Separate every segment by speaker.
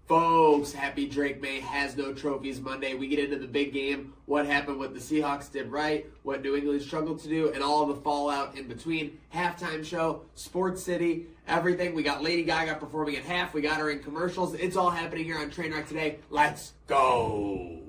Speaker 1: Folks, happy Drake May has no trophies Monday. We get into the big game, what happened, what the Seahawks did right, what New England struggled to do, and all the fallout in between. Halftime show, Sports City, everything. We got Lady Gaga performing at half. We got her in commercials. It's all happening here on Trainwreck today. Let's go.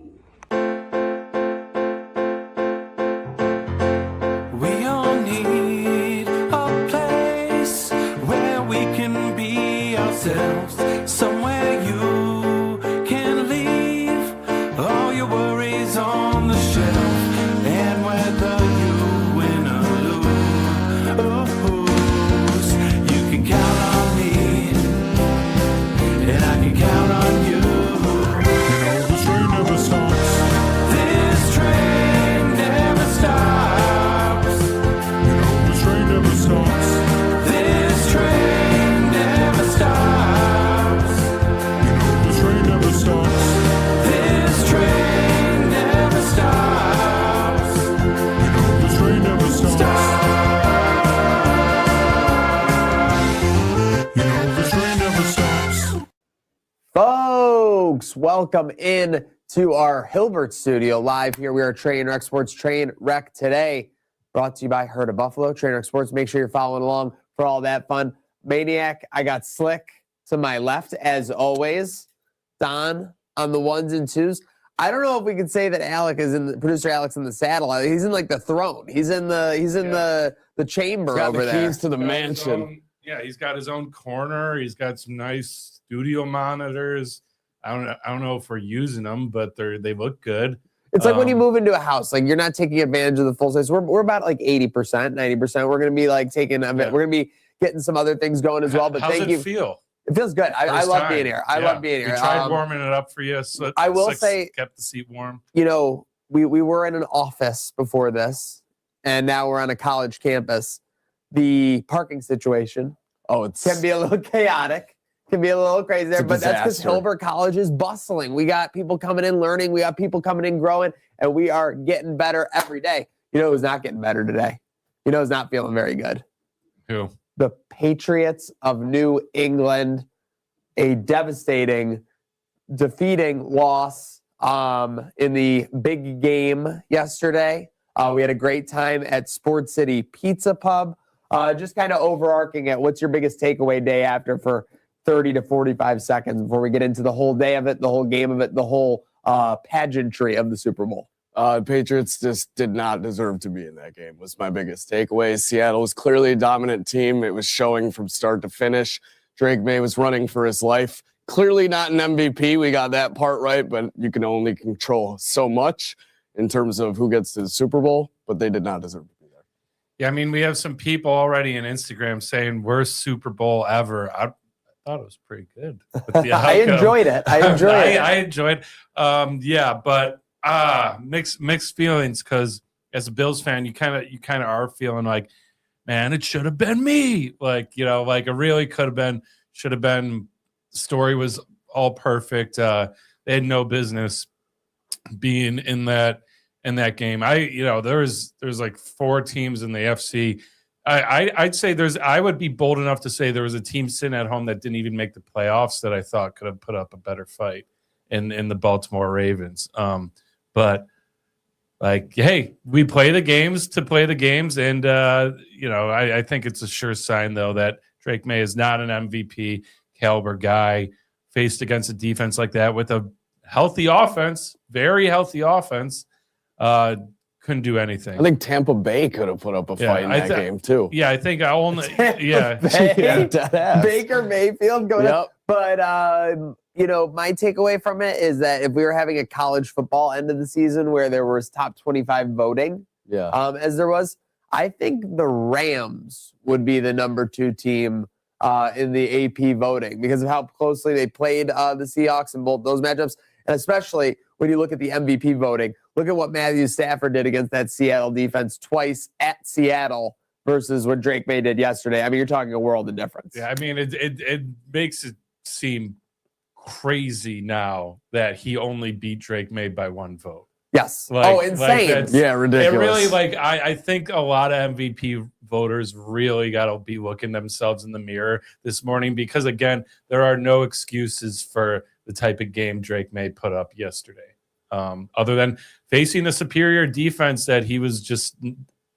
Speaker 2: We all need a place where we can be ourselves. Somewhere you can leave all your worries on the shelf. And whether you win or lose, you can count on me, and I can count on you. You know this train never stops. This train never stops. You know this train never stops. This train never stops.
Speaker 1: Folks, welcome in to our Hilbert studio live here. We are Trainwreck Sports Trainwreck today, brought to you by Herd of Buffalo. Trainwreck Sports, make sure you're following along for all that fun. Maniac, I got Slick to my left as always. Don on the ones and twos. I don't know if we can say that producer Alex in the saddle. He's in like the throne. He's in the chamber over there.
Speaker 3: Keys to the mansion. He's got his own corner. He's got some nice studio monitors. I don't know if we're using them, but they look good.
Speaker 1: It's like when you move into a house, like you're not taking advantage of the full size. We're about like 80%, 90%. We're going to be like we're going to be getting some other things going as well. But
Speaker 3: How's it feel?
Speaker 1: It feels good. I love being here. I love being here.
Speaker 3: We tried warming it up for you. So
Speaker 1: I will say,
Speaker 3: kept the seat warm.
Speaker 1: You know, we were in an office before this, and now we're on a college campus. The parking situation can be a little chaotic. can be a little crazy there, but that's because
Speaker 4: disaster.
Speaker 1: Hilbert College is bustling. We got people coming in learning. We got people coming in growing, and we are getting better every day. You know who's not getting better today? You know who's not feeling very good?
Speaker 3: Who?
Speaker 1: The Patriots of New England. A devastating, defeating loss in the big game yesterday. We had a great time at Sports City Pizza Pub. Just kind of overarching it, what's your biggest takeaway day after for 30 to 45 seconds before we get into the whole day of it, the whole game of it, the whole pageantry of the Super Bowl?
Speaker 4: Patriots just did not deserve to be in that game was my biggest takeaway. Seattle was clearly a dominant team. It was showing from start to finish. Drake May was running for his life. Clearly not an MVP. We got that part right, but you can only control so much in terms of who gets to the Super Bowl, but they did not deserve to be there.
Speaker 3: Yeah, I mean, we have some people already in Instagram saying worst Super Bowl ever. I thought it was pretty good.
Speaker 1: I enjoyed it. I
Speaker 3: enjoyed. Yeah, but mixed feelings because as a Bills fan, you kind of are feeling like, man, it should have been me. Like, you know, like it really could have been, should have been. Story was all perfect. They had no business being in that game. There's like 4 teams in the FC. I'd say I would be bold enough to say there was a team sitting at home that didn't even make the playoffs that I thought could have put up a better fight in the Baltimore Ravens. But like, hey, we play the games to play the games. And, I think it's a sure sign, though, that Drake May is not an MVP caliber guy faced against a defense like that with a healthy offense, very healthy offense. Couldn't do anything.
Speaker 4: I think Tampa Bay could have put up a fight in that game, too.
Speaker 3: Yeah, I think I only.
Speaker 1: Baker Mayfield going up. But, my takeaway from it is that if we were having a college football end of the season where there was top 25 voting, as there was, I think the Rams would be the number 2 team in the AP voting because of how closely they played the Seahawks in both those matchups. And especially when you look at the MVP voting, look at what Matthew Stafford did against that Seattle defense twice at Seattle versus what Drake May did yesterday. I mean, you're talking a world of difference.
Speaker 3: Yeah, I mean, it makes it seem crazy now that he only beat Drake May by 1 vote.
Speaker 1: Yes. Insane.
Speaker 4: Ridiculous.
Speaker 3: It really, I think a lot of MVP voters really got to be looking themselves in the mirror this morning because, again, there are no excuses for the type of game Drake May put up yesterday, other than facing a superior defense that he was just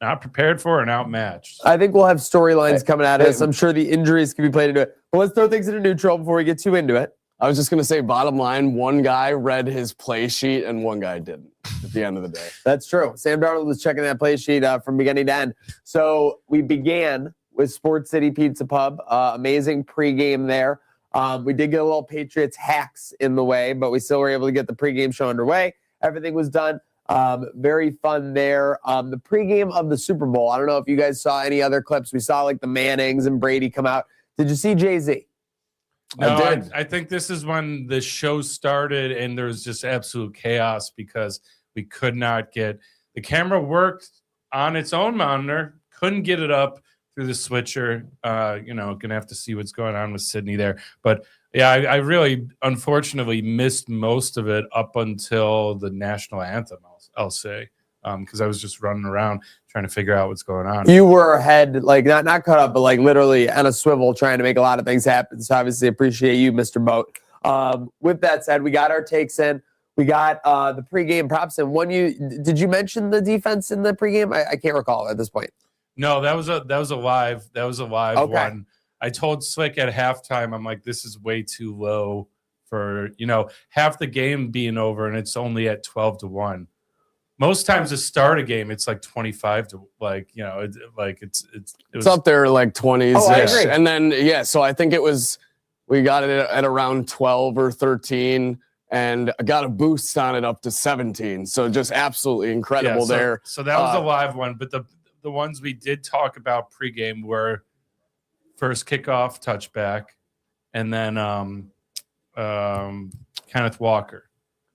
Speaker 3: not prepared for and outmatched.
Speaker 1: I think we'll have storylines coming at us. I'm sure the injuries can be played into it. But let's throw things into neutral before we get too into it.
Speaker 4: I was just going to say, bottom line, one guy read his play sheet and one guy didn't at the end of the day.
Speaker 1: That's true. Sam Darnold was checking that play sheet from beginning to end. So we began with Sports City Pizza Pub. Amazing pregame there. We did get a little Patriots hacks in the way, but we still were able to get the pregame show underway. Everything was done. Very fun there. The pregame of the Super Bowl. I don't know if you guys saw any other clips. We saw like the Mannings and Brady come out. Did you see Jay-Z?
Speaker 3: No, I think this is when the show started and there was just absolute chaos because we could not get the camera worked on its own monitor, couldn't get it up through the switcher. Gonna have to see what's going on with Sydney there. But yeah, I really unfortunately missed most of it up until the national anthem, I'll say. Because I was just running around trying to figure out what's going on.
Speaker 1: You were ahead, like not caught up, but like literally on a swivel trying to make a lot of things happen. So obviously appreciate you, Mr. Boat. With that said, we got our takes in. We got the pregame props in. Did you mention the defense in the pregame? I can't recall at this point.
Speaker 3: No, that was a live one. I told Slick at halftime, I'm like, this is way too low for half the game being over and it's only at 12-1. Most times to start a game, it's like 25 to it's
Speaker 4: up there like 20s.
Speaker 1: Oh, I agree.
Speaker 4: And then, so I think we got it at around 12 or 13 and got a boost on it up to 17. So just absolutely incredible there.
Speaker 3: So that was a live one. But the ones we did talk about pregame were first kickoff touchback and then Kenneth Walker.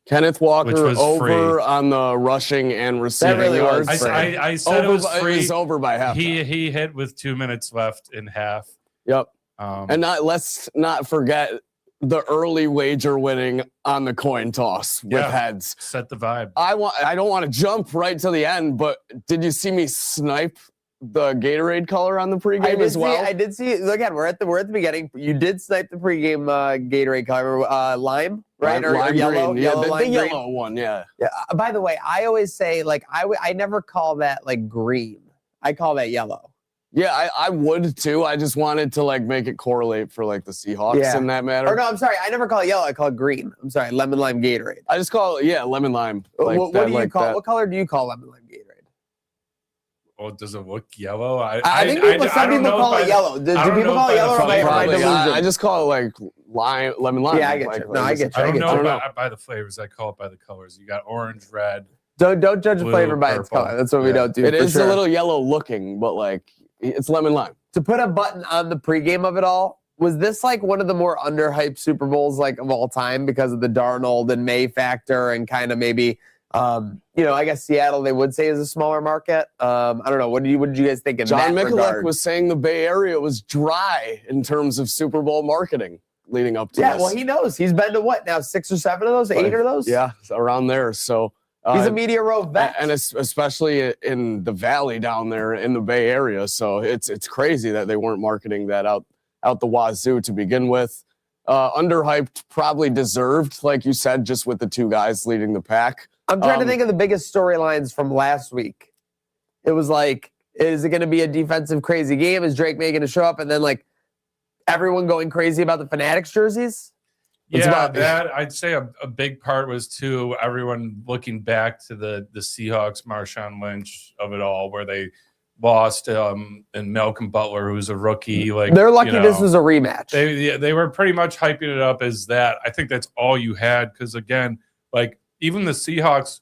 Speaker 4: Kenneth Walker over
Speaker 3: free.
Speaker 4: On the rushing and receiving
Speaker 1: really
Speaker 4: yards.
Speaker 3: I said it was free.
Speaker 4: It was over by half.
Speaker 3: He hit with 2 minutes left in half.
Speaker 4: Yep. And let's not forget the early wager winning on the coin toss with heads.
Speaker 3: Set the vibe.
Speaker 4: I don't want to jump right to the end, but did you see me snipe the Gatorade color on the pregame as well?
Speaker 1: I did see. Again, we're at the beginning. You did snipe the pregame Gatorade color, lime, right? Or yellow,
Speaker 4: green.
Speaker 1: yellow,
Speaker 4: the yellow one, yeah.
Speaker 1: By the way, I always say like I never call that like green. I call that yellow.
Speaker 4: Yeah, I would too. I just wanted to like make it correlate for like the Seahawks in that matter.
Speaker 1: Or no, I'm sorry. I never call it yellow. I call it green. I'm sorry, lemon lime Gatorade.
Speaker 4: I just call it lemon lime.
Speaker 1: Like what do you call? What color do you call lemon lime Gatorade?
Speaker 3: Oh, does it look yellow?
Speaker 1: I think some people call it yellow. Do people call it yellow?
Speaker 4: I just call it like lemon lime.
Speaker 1: Yeah, I get you. No, I get you.
Speaker 3: I don't know by the flavors. I call it by the colors. You got orange, red.
Speaker 1: Don't judge a flavor by its
Speaker 3: purple.
Speaker 1: color. That's what we don't do.
Speaker 4: It is a little yellow looking, but like it's lemon lime.
Speaker 1: To put a button on the pregame of it all, was this like one of the more underhyped Super Bowls like of all time because of the Darnold and May factor and kind of maybe, I guess Seattle they would say is a smaller market. I don't know. What did you guys think in
Speaker 4: John
Speaker 1: that
Speaker 4: Mikulek
Speaker 1: regard?
Speaker 4: was saying the Bay Area was dry in terms of Super Bowl marketing leading up to this.
Speaker 1: Yeah, well, he knows. He's been to what now? 6 or 7 of those? 8 of those?
Speaker 4: Yeah, around there. So
Speaker 1: he's a Media Row vet.
Speaker 4: And especially in the valley down there in the Bay Area. So it's crazy that they weren't marketing that out the wazoo to begin with. Underhyped, probably deserved, like you said, just with the two guys leading the pack.
Speaker 1: I'm trying to think of the biggest storylines from last week. It was like, is it going to be a defensive crazy game? Is Drake May going to show up? And then like everyone going crazy about the Fanatics jerseys?
Speaker 3: That I'd say a big part was too everyone looking back to the Seahawks, Marshawn Lynch of it all, where they lost and Malcolm Butler, who's a rookie. Like
Speaker 1: they're lucky this was a rematch.
Speaker 3: They were pretty much hyping it up as that. I think that's all you had because again, like even the Seahawks,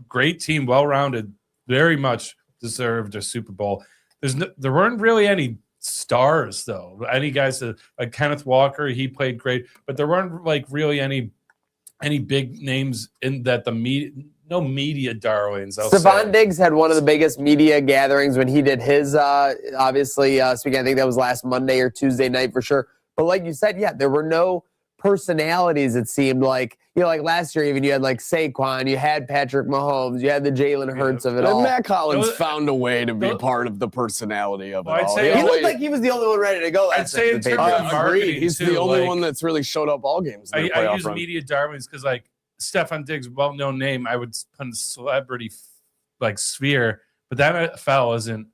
Speaker 3: great team, well-rounded, very much deserved a Super Bowl. There weren't really any stars though. Any guys like Kenneth Walker, he played great, but there weren't like really any big names in that no media darlings.
Speaker 1: Stephon Diggs had one of the biggest media gatherings when he did his obviously speaking. I think that was last Monday or Tuesday night for sure. But like you said, yeah, there were no personalities. It seemed like like last year even you had like Saquon, you had Patrick Mahomes, you had the Jalen Hurts of it all.
Speaker 4: Matt Collins found a way to be part of the personality of it all.
Speaker 1: He looked like he was the only one ready to go.
Speaker 3: I'd say in terms of marketing,
Speaker 4: he's the only one that's really showed up all games.
Speaker 3: I use media darlings because like Stephon Diggs, well-known name, I would put in celebrity like sphere, but that NFL isn't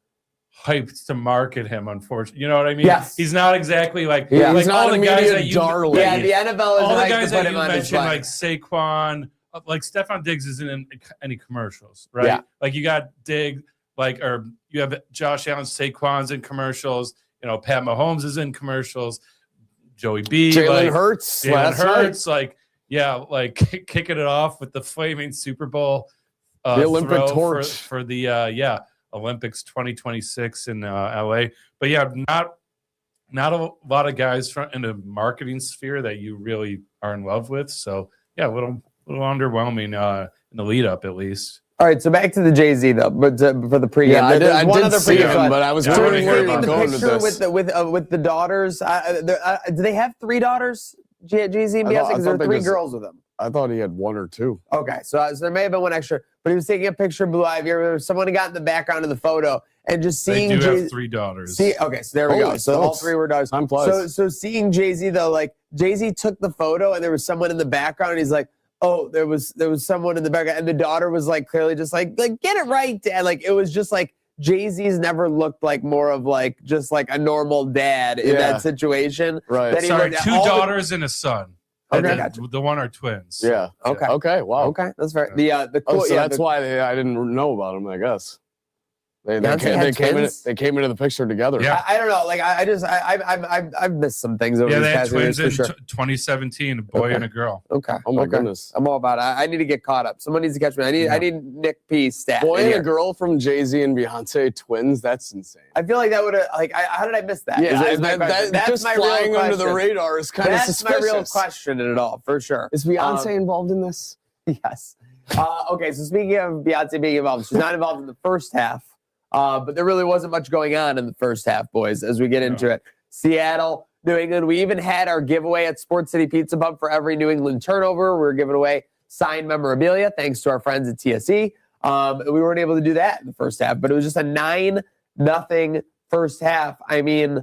Speaker 3: hyped to market him, unfortunately. You know what I mean?
Speaker 1: Yes.
Speaker 3: He's not exactly like,
Speaker 4: he's
Speaker 3: like
Speaker 4: not
Speaker 3: all the guys that you
Speaker 4: darling.
Speaker 1: Yeah, the NFL is
Speaker 3: all the
Speaker 1: hyped
Speaker 3: guys
Speaker 1: to put
Speaker 3: that
Speaker 1: him
Speaker 3: you
Speaker 1: on his
Speaker 3: mentioned, like Saquon, like Stephon Diggs isn't in any commercials, right?
Speaker 1: Yeah.
Speaker 3: Like you got Diggs, or you have Josh Allen, Saquon's in commercials, Pat Mahomes is in commercials, Joey B,
Speaker 4: Jalen Hurts,
Speaker 3: kicking it off with the flaming Super Bowl
Speaker 4: the Olympic torch
Speaker 3: for the Olympics 2026 in LA. But yeah, not a lot of guys in the marketing sphere that you really are in love with. So yeah, a little underwhelming in the lead up at least.
Speaker 1: All right, so back to the Jay-Z though, but for the pregame,
Speaker 4: I did see him,
Speaker 1: shot.
Speaker 4: but I was
Speaker 3: wondering
Speaker 4: where
Speaker 3: about
Speaker 4: you
Speaker 1: the
Speaker 4: going with
Speaker 1: picture
Speaker 4: this.
Speaker 1: with the daughters. Do they have 3 daughters? Jay-Z and Beyonce, because there are 3 girls with them.
Speaker 4: I thought he had 1 or 2.
Speaker 1: Okay, so there may have been 1 extra, but he was taking a picture of Blue Ivy. Or someone got in the background of the photo and just seeing.
Speaker 3: They do have 3 daughters.
Speaker 1: Okay, so there we go. So all 3 were daughters.
Speaker 4: Time flies.
Speaker 1: So seeing Jay-Z though, like Jay-Z took the photo and there was someone in the background. And he's like, oh, there was someone in the background, and the daughter was like clearly just like get it right, Dad. Like it was just like Jay-Z's never looked like more of like just like a normal dad in that situation.
Speaker 4: Right.
Speaker 3: Sorry, 2 daughters and a son.
Speaker 1: Okay, gotcha.
Speaker 3: The one are twins.
Speaker 4: Yeah.
Speaker 1: Okay.
Speaker 4: Okay. Wow.
Speaker 1: Okay, that's fair. The cool.
Speaker 4: So that's why I didn't know about them. I guess they came into the picture together.
Speaker 3: Yeah.
Speaker 1: I don't know. Like I've missed some things over
Speaker 3: Yeah,
Speaker 1: these
Speaker 3: they had
Speaker 1: past years
Speaker 3: twins
Speaker 1: for
Speaker 3: in
Speaker 1: sure.
Speaker 3: 2017, a boy and a girl.
Speaker 1: Okay.
Speaker 4: Oh my goodness.
Speaker 1: I'm all about it. I need to get caught up. Someone needs to catch me. I need Nick P's stat.
Speaker 4: Boy
Speaker 1: in
Speaker 4: and
Speaker 1: here.
Speaker 4: a girl from Jay-Z and Beyonce, twins. That's insane.
Speaker 1: I feel like that would have how did I miss that?
Speaker 4: Yeah,
Speaker 1: Is my question.
Speaker 4: that's just
Speaker 1: my
Speaker 4: flying
Speaker 1: real
Speaker 4: under the
Speaker 1: question.
Speaker 4: radar is kind of
Speaker 1: That's
Speaker 4: suspicious.
Speaker 1: my real question in it all, for sure.
Speaker 4: Is Beyonce involved in this?
Speaker 1: Yes. Okay, so speaking of Beyonce being involved, she's not involved in the first half, but there really wasn't much going on in the first half, boys, as we get into it. Seattle, New England. We even had our giveaway at Sports City Pizza Pub for every New England turnover. We were giving away signed memorabilia thanks to our friends at TSE. We weren't able to do that in the first half, but it was just a 9-0 first half. I mean,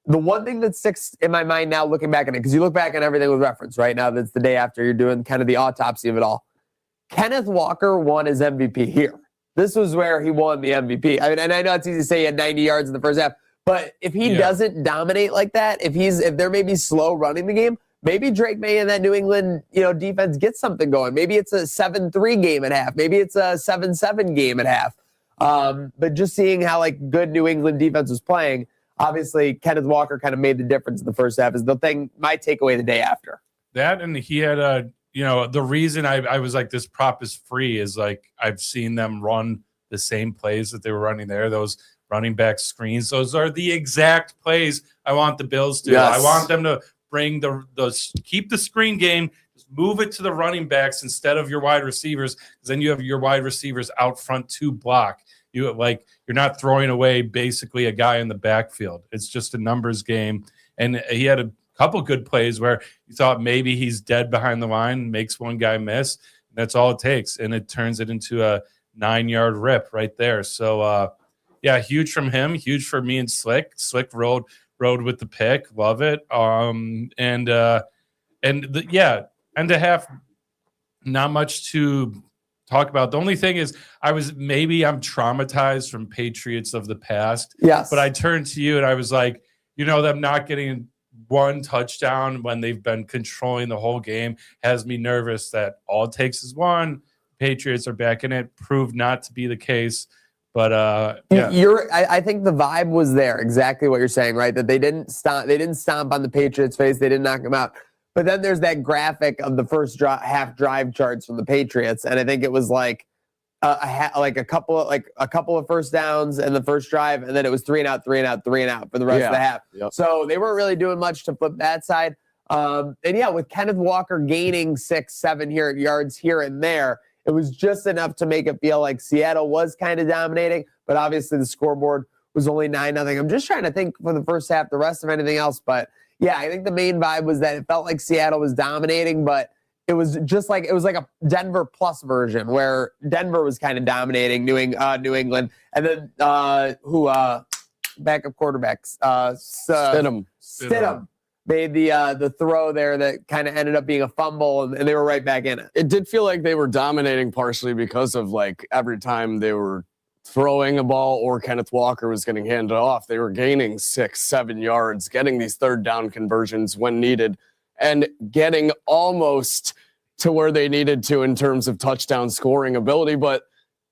Speaker 1: the one thing that sticks in my mind now looking back at it, because you look back on everything with reference, right? Now that's the day after you're doing kind of the autopsy of it all. Kenneth Walker won his MVP here. This was where he won the MVP. I mean, and I know it's easy to say he had 90 yards in the first half, but if he doesn't dominate like that, if they're maybe slow running the game, maybe Drake May and that New England, defense gets something going. Maybe it's a 7-3 game at half. Maybe it's a 7-7 game at half. But just seeing how good New England defense was playing, obviously Kenneth Walker kind of made the difference in the first half. Is the thing my takeaway the day after
Speaker 3: that, and he had the reason I was like, this prop is free is I've seen them run the same plays that they were running there. Those running back screens, those are the exact plays I want the Bills to.
Speaker 4: Yes.
Speaker 3: I want them to bring keep the screen game, just move it to the running backs instead of your wide receivers, because then you have your wide receivers out front to block. You're not throwing away basically a guy in the backfield. It's just a numbers game. And he had a couple good plays where you thought maybe he's dead behind the line, makes one guy miss. That's all it takes. And it turns it into a 9-yard rip right there. So, huge from him, huge for me and Slick. Slick rode with the pick, love it. End of half, not much to talk about. The only thing is, I'm traumatized from Patriots of the past.
Speaker 1: Yes,
Speaker 3: but I turned to you and I was like, them not getting one touchdown when they've been controlling the whole game has me nervous that all it takes is one. Patriots are back in it. Proved not to be the case. But
Speaker 1: I think the vibe was there, exactly what you're saying, right? That they didn't stomp on the Patriots' face, they didn't knock them out. But then there's that graphic of the first half drive charts from the Patriots, and I think it was a couple of first downs in the first drive, and then it was 3 and out for the rest of the half.
Speaker 4: Yep.
Speaker 1: So they weren't really doing much to flip that side. With Kenneth Walker gaining 6-7 yards here and there, it was just enough to make it feel like Seattle was kind of dominating, but obviously the scoreboard was only 9-0. I'm just trying to think for the first half, the rest of anything else. But yeah, I think the main vibe was that it felt like Seattle was dominating, but it was just it was like a Denver plus version where Denver was kind of dominating New England. And then backup quarterbacks, Stidham made the throw there that kind of ended up being a fumble, and they were right back in it.
Speaker 4: It did feel like they were dominating partially because of every time they were throwing a ball or Kenneth Walker was getting handed off, they were gaining 6-7 yards, getting these third down conversions when needed, and getting almost to where they needed to in terms of touchdown scoring ability, but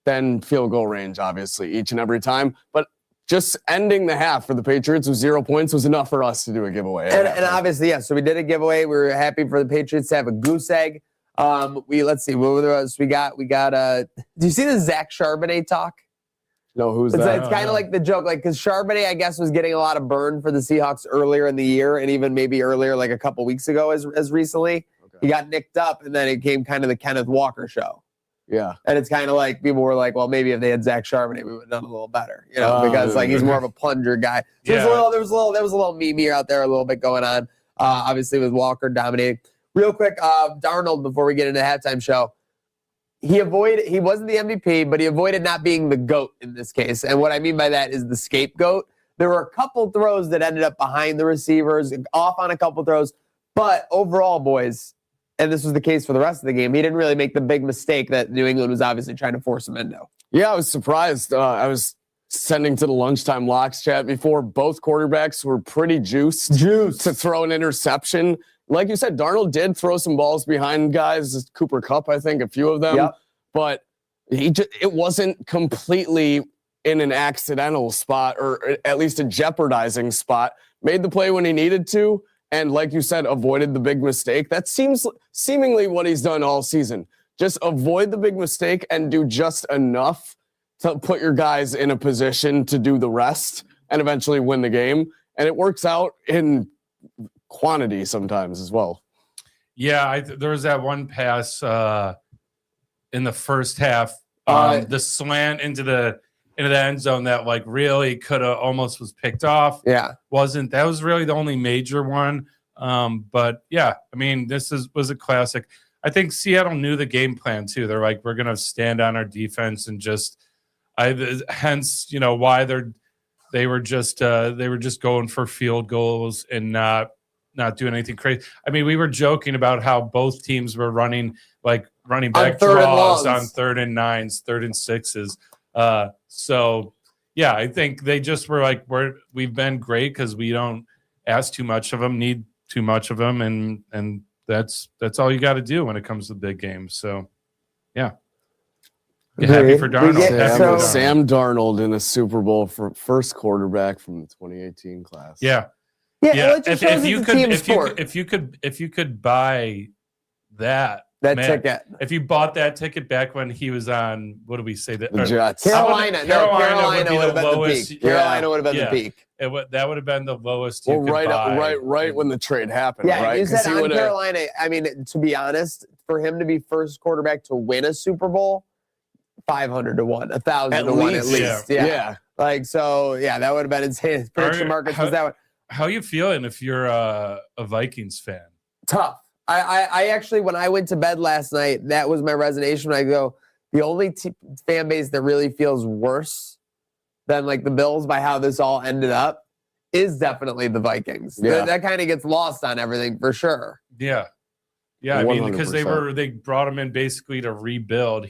Speaker 4: then field goal range, obviously, each and every time. But just ending the half for the Patriots with 0 points was enough for us to do a giveaway.
Speaker 1: And obviously, so we did a giveaway. We were happy for the Patriots to have a goose egg. Let's see, what else we got? Do you see the Zach Charbonnet talk?
Speaker 4: No, who's that?
Speaker 1: It's kind of like the joke, because Charbonnet, I guess, was getting a lot of burn for the Seahawks earlier in the year, and even maybe earlier, a couple weeks ago as recently. Okay. He got nicked up, and then it came kind of the Kenneth Walker show.
Speaker 4: Yeah.
Speaker 1: And it's kind of like people were like, well, maybe if they had Zach Charbonnet, we would have done a little better, because he's more of a plunger guy. So there was a little meme here out there, a little bit going on, obviously with Walker dominating. Real quick, Darnold, before we get into the halftime show, he wasn't the MVP, but he avoided not being the GOAT in this case. And what I mean by that is the scapegoat. There were a couple throws that ended up behind the receivers, off on a couple throws. But overall, boys, and this was the case for the rest of the game, he didn't really make the big mistake that New England was obviously trying to force him into.
Speaker 4: Yeah, I was surprised. I was sending to the lunchtime locks chat before. Both quarterbacks were pretty juiced to throw an interception. Like you said, Darnold did throw some balls behind guys, Cooper Kupp, I think, a few of them.
Speaker 1: Yep.
Speaker 4: But it wasn't completely in an accidental spot, or at least a jeopardizing spot. Made the play when he needed to. And like you said, avoided the big mistake. That seems seemingly what he's done all season. Just avoid the big mistake and do just enough to put your guys in a position to do the rest and eventually win the game. And it works out in quantity sometimes as well.
Speaker 3: Yeah, there was that one pass in the first half, the slant into the into the end zone that like really could have almost was picked off.
Speaker 1: Yeah.
Speaker 3: That was really the only major one. But yeah, I mean, was a classic. I think Seattle knew the game plan too. They're like, we're going to stand on our defense and hence, why they were just going for field goals and not doing anything crazy. I mean, we were joking about how both teams were running back draws on 3rd and 9s, 3rd and 6s. So yeah, I think they just were like, we've been great because we don't ask too much of them, need too much of them, and that's all you got to do when it comes to big games. So yeah. Happy for Darnold.
Speaker 4: Sam Darnold in a Super Bowl for first quarterback from the 2018 class.
Speaker 3: Yeah.
Speaker 1: Yeah.
Speaker 3: If you could buy that
Speaker 1: ticket,
Speaker 3: if you bought that ticket back when he was on, what do we say that
Speaker 4: the Jets?
Speaker 1: Carolina would have been the peak. Carolina would have been the peak.
Speaker 3: That would have been the lowest.
Speaker 4: Well, right when the trade happened.
Speaker 1: Yeah,
Speaker 4: right?
Speaker 1: You said on Carolina. I mean, to be honest, for him to be first quarterback to win a Super Bowl, 500 to 1, 1,000 to 1 at least. Yeah. Like, so yeah, that would have been insane. Prediction markets was that one.
Speaker 3: How are you feeling if you're a Vikings fan?
Speaker 1: Tough. I actually, when I went to bed last night, that was my resignation. When I go, the only fan base that really feels worse than like the Bills by how this all ended up is definitely the Vikings.
Speaker 4: Yeah.
Speaker 1: That kind of gets lost on everything for sure.
Speaker 3: Yeah. I mean, because they brought him in basically to rebuild.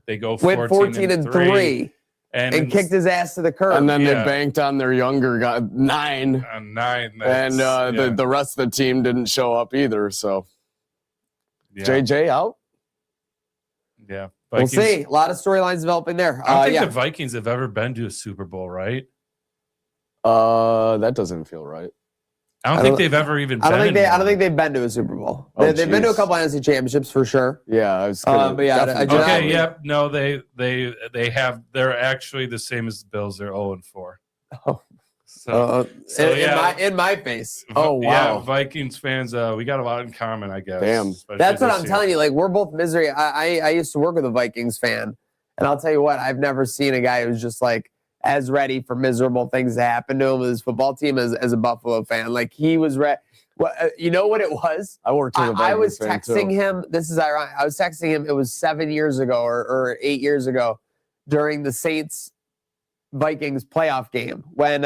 Speaker 3: They go 14 and 3.
Speaker 1: And kicked his ass to the curb.
Speaker 4: And then they banked on their younger guy, 9.
Speaker 3: On 9.
Speaker 4: And the rest of the team didn't show up either. So JJ out?
Speaker 3: Yeah.
Speaker 1: Vikings, we'll see. A lot of storylines developing there.
Speaker 3: I don't think the Vikings have ever been to a Super Bowl, right?
Speaker 4: That doesn't feel right.
Speaker 3: I don't think they've ever even been.
Speaker 1: I don't think they've been to a Super Bowl. They've been to a couple NFC championships for sure.
Speaker 4: Yeah, I was
Speaker 1: but yeah,
Speaker 3: no, they have. They're actually the same as the Bills. They're 0-4.
Speaker 1: Oh. In my face.
Speaker 4: Oh wow.
Speaker 3: Yeah, Vikings fans, we got a lot in common, I guess.
Speaker 4: Damn.
Speaker 1: That's what I'm telling you. Like, we're both misery. I used to work with a Vikings fan, and I'll tell you what, I've never seen a guy who's just like as ready for miserable things to happen to him with his football team as a Buffalo fan. Like, he was ready. Well, you know what it was?
Speaker 4: I worked with a Vikings
Speaker 1: I was
Speaker 4: fan
Speaker 1: texting
Speaker 4: too.
Speaker 1: him. This is ironic. I was texting him. It was 7 years ago or 8 years ago during the Saints Vikings playoff game when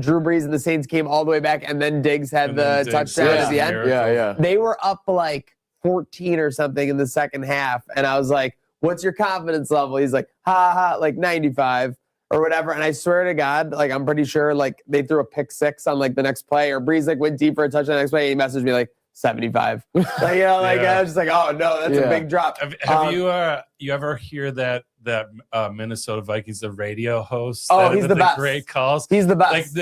Speaker 1: Drew Brees and the Saints came all the way back, and then Diggs had the touchdown at the end.
Speaker 4: Yeah.
Speaker 1: They were up like 14 or something in the second half, and I was like, "What's your confidence level?" He's like, like 95 or whatever. And I swear to God, like, I'm pretty sure like they threw a pick 6 on like the next play, or Brees like went deep for a touchdown the next play. And he messaged me like 75. I was just like, oh no, that's a big drop.
Speaker 3: Have you ever hear that Minnesota Vikings, the radio host?
Speaker 1: Oh, he's the best.
Speaker 3: Great calls.
Speaker 1: He's the best.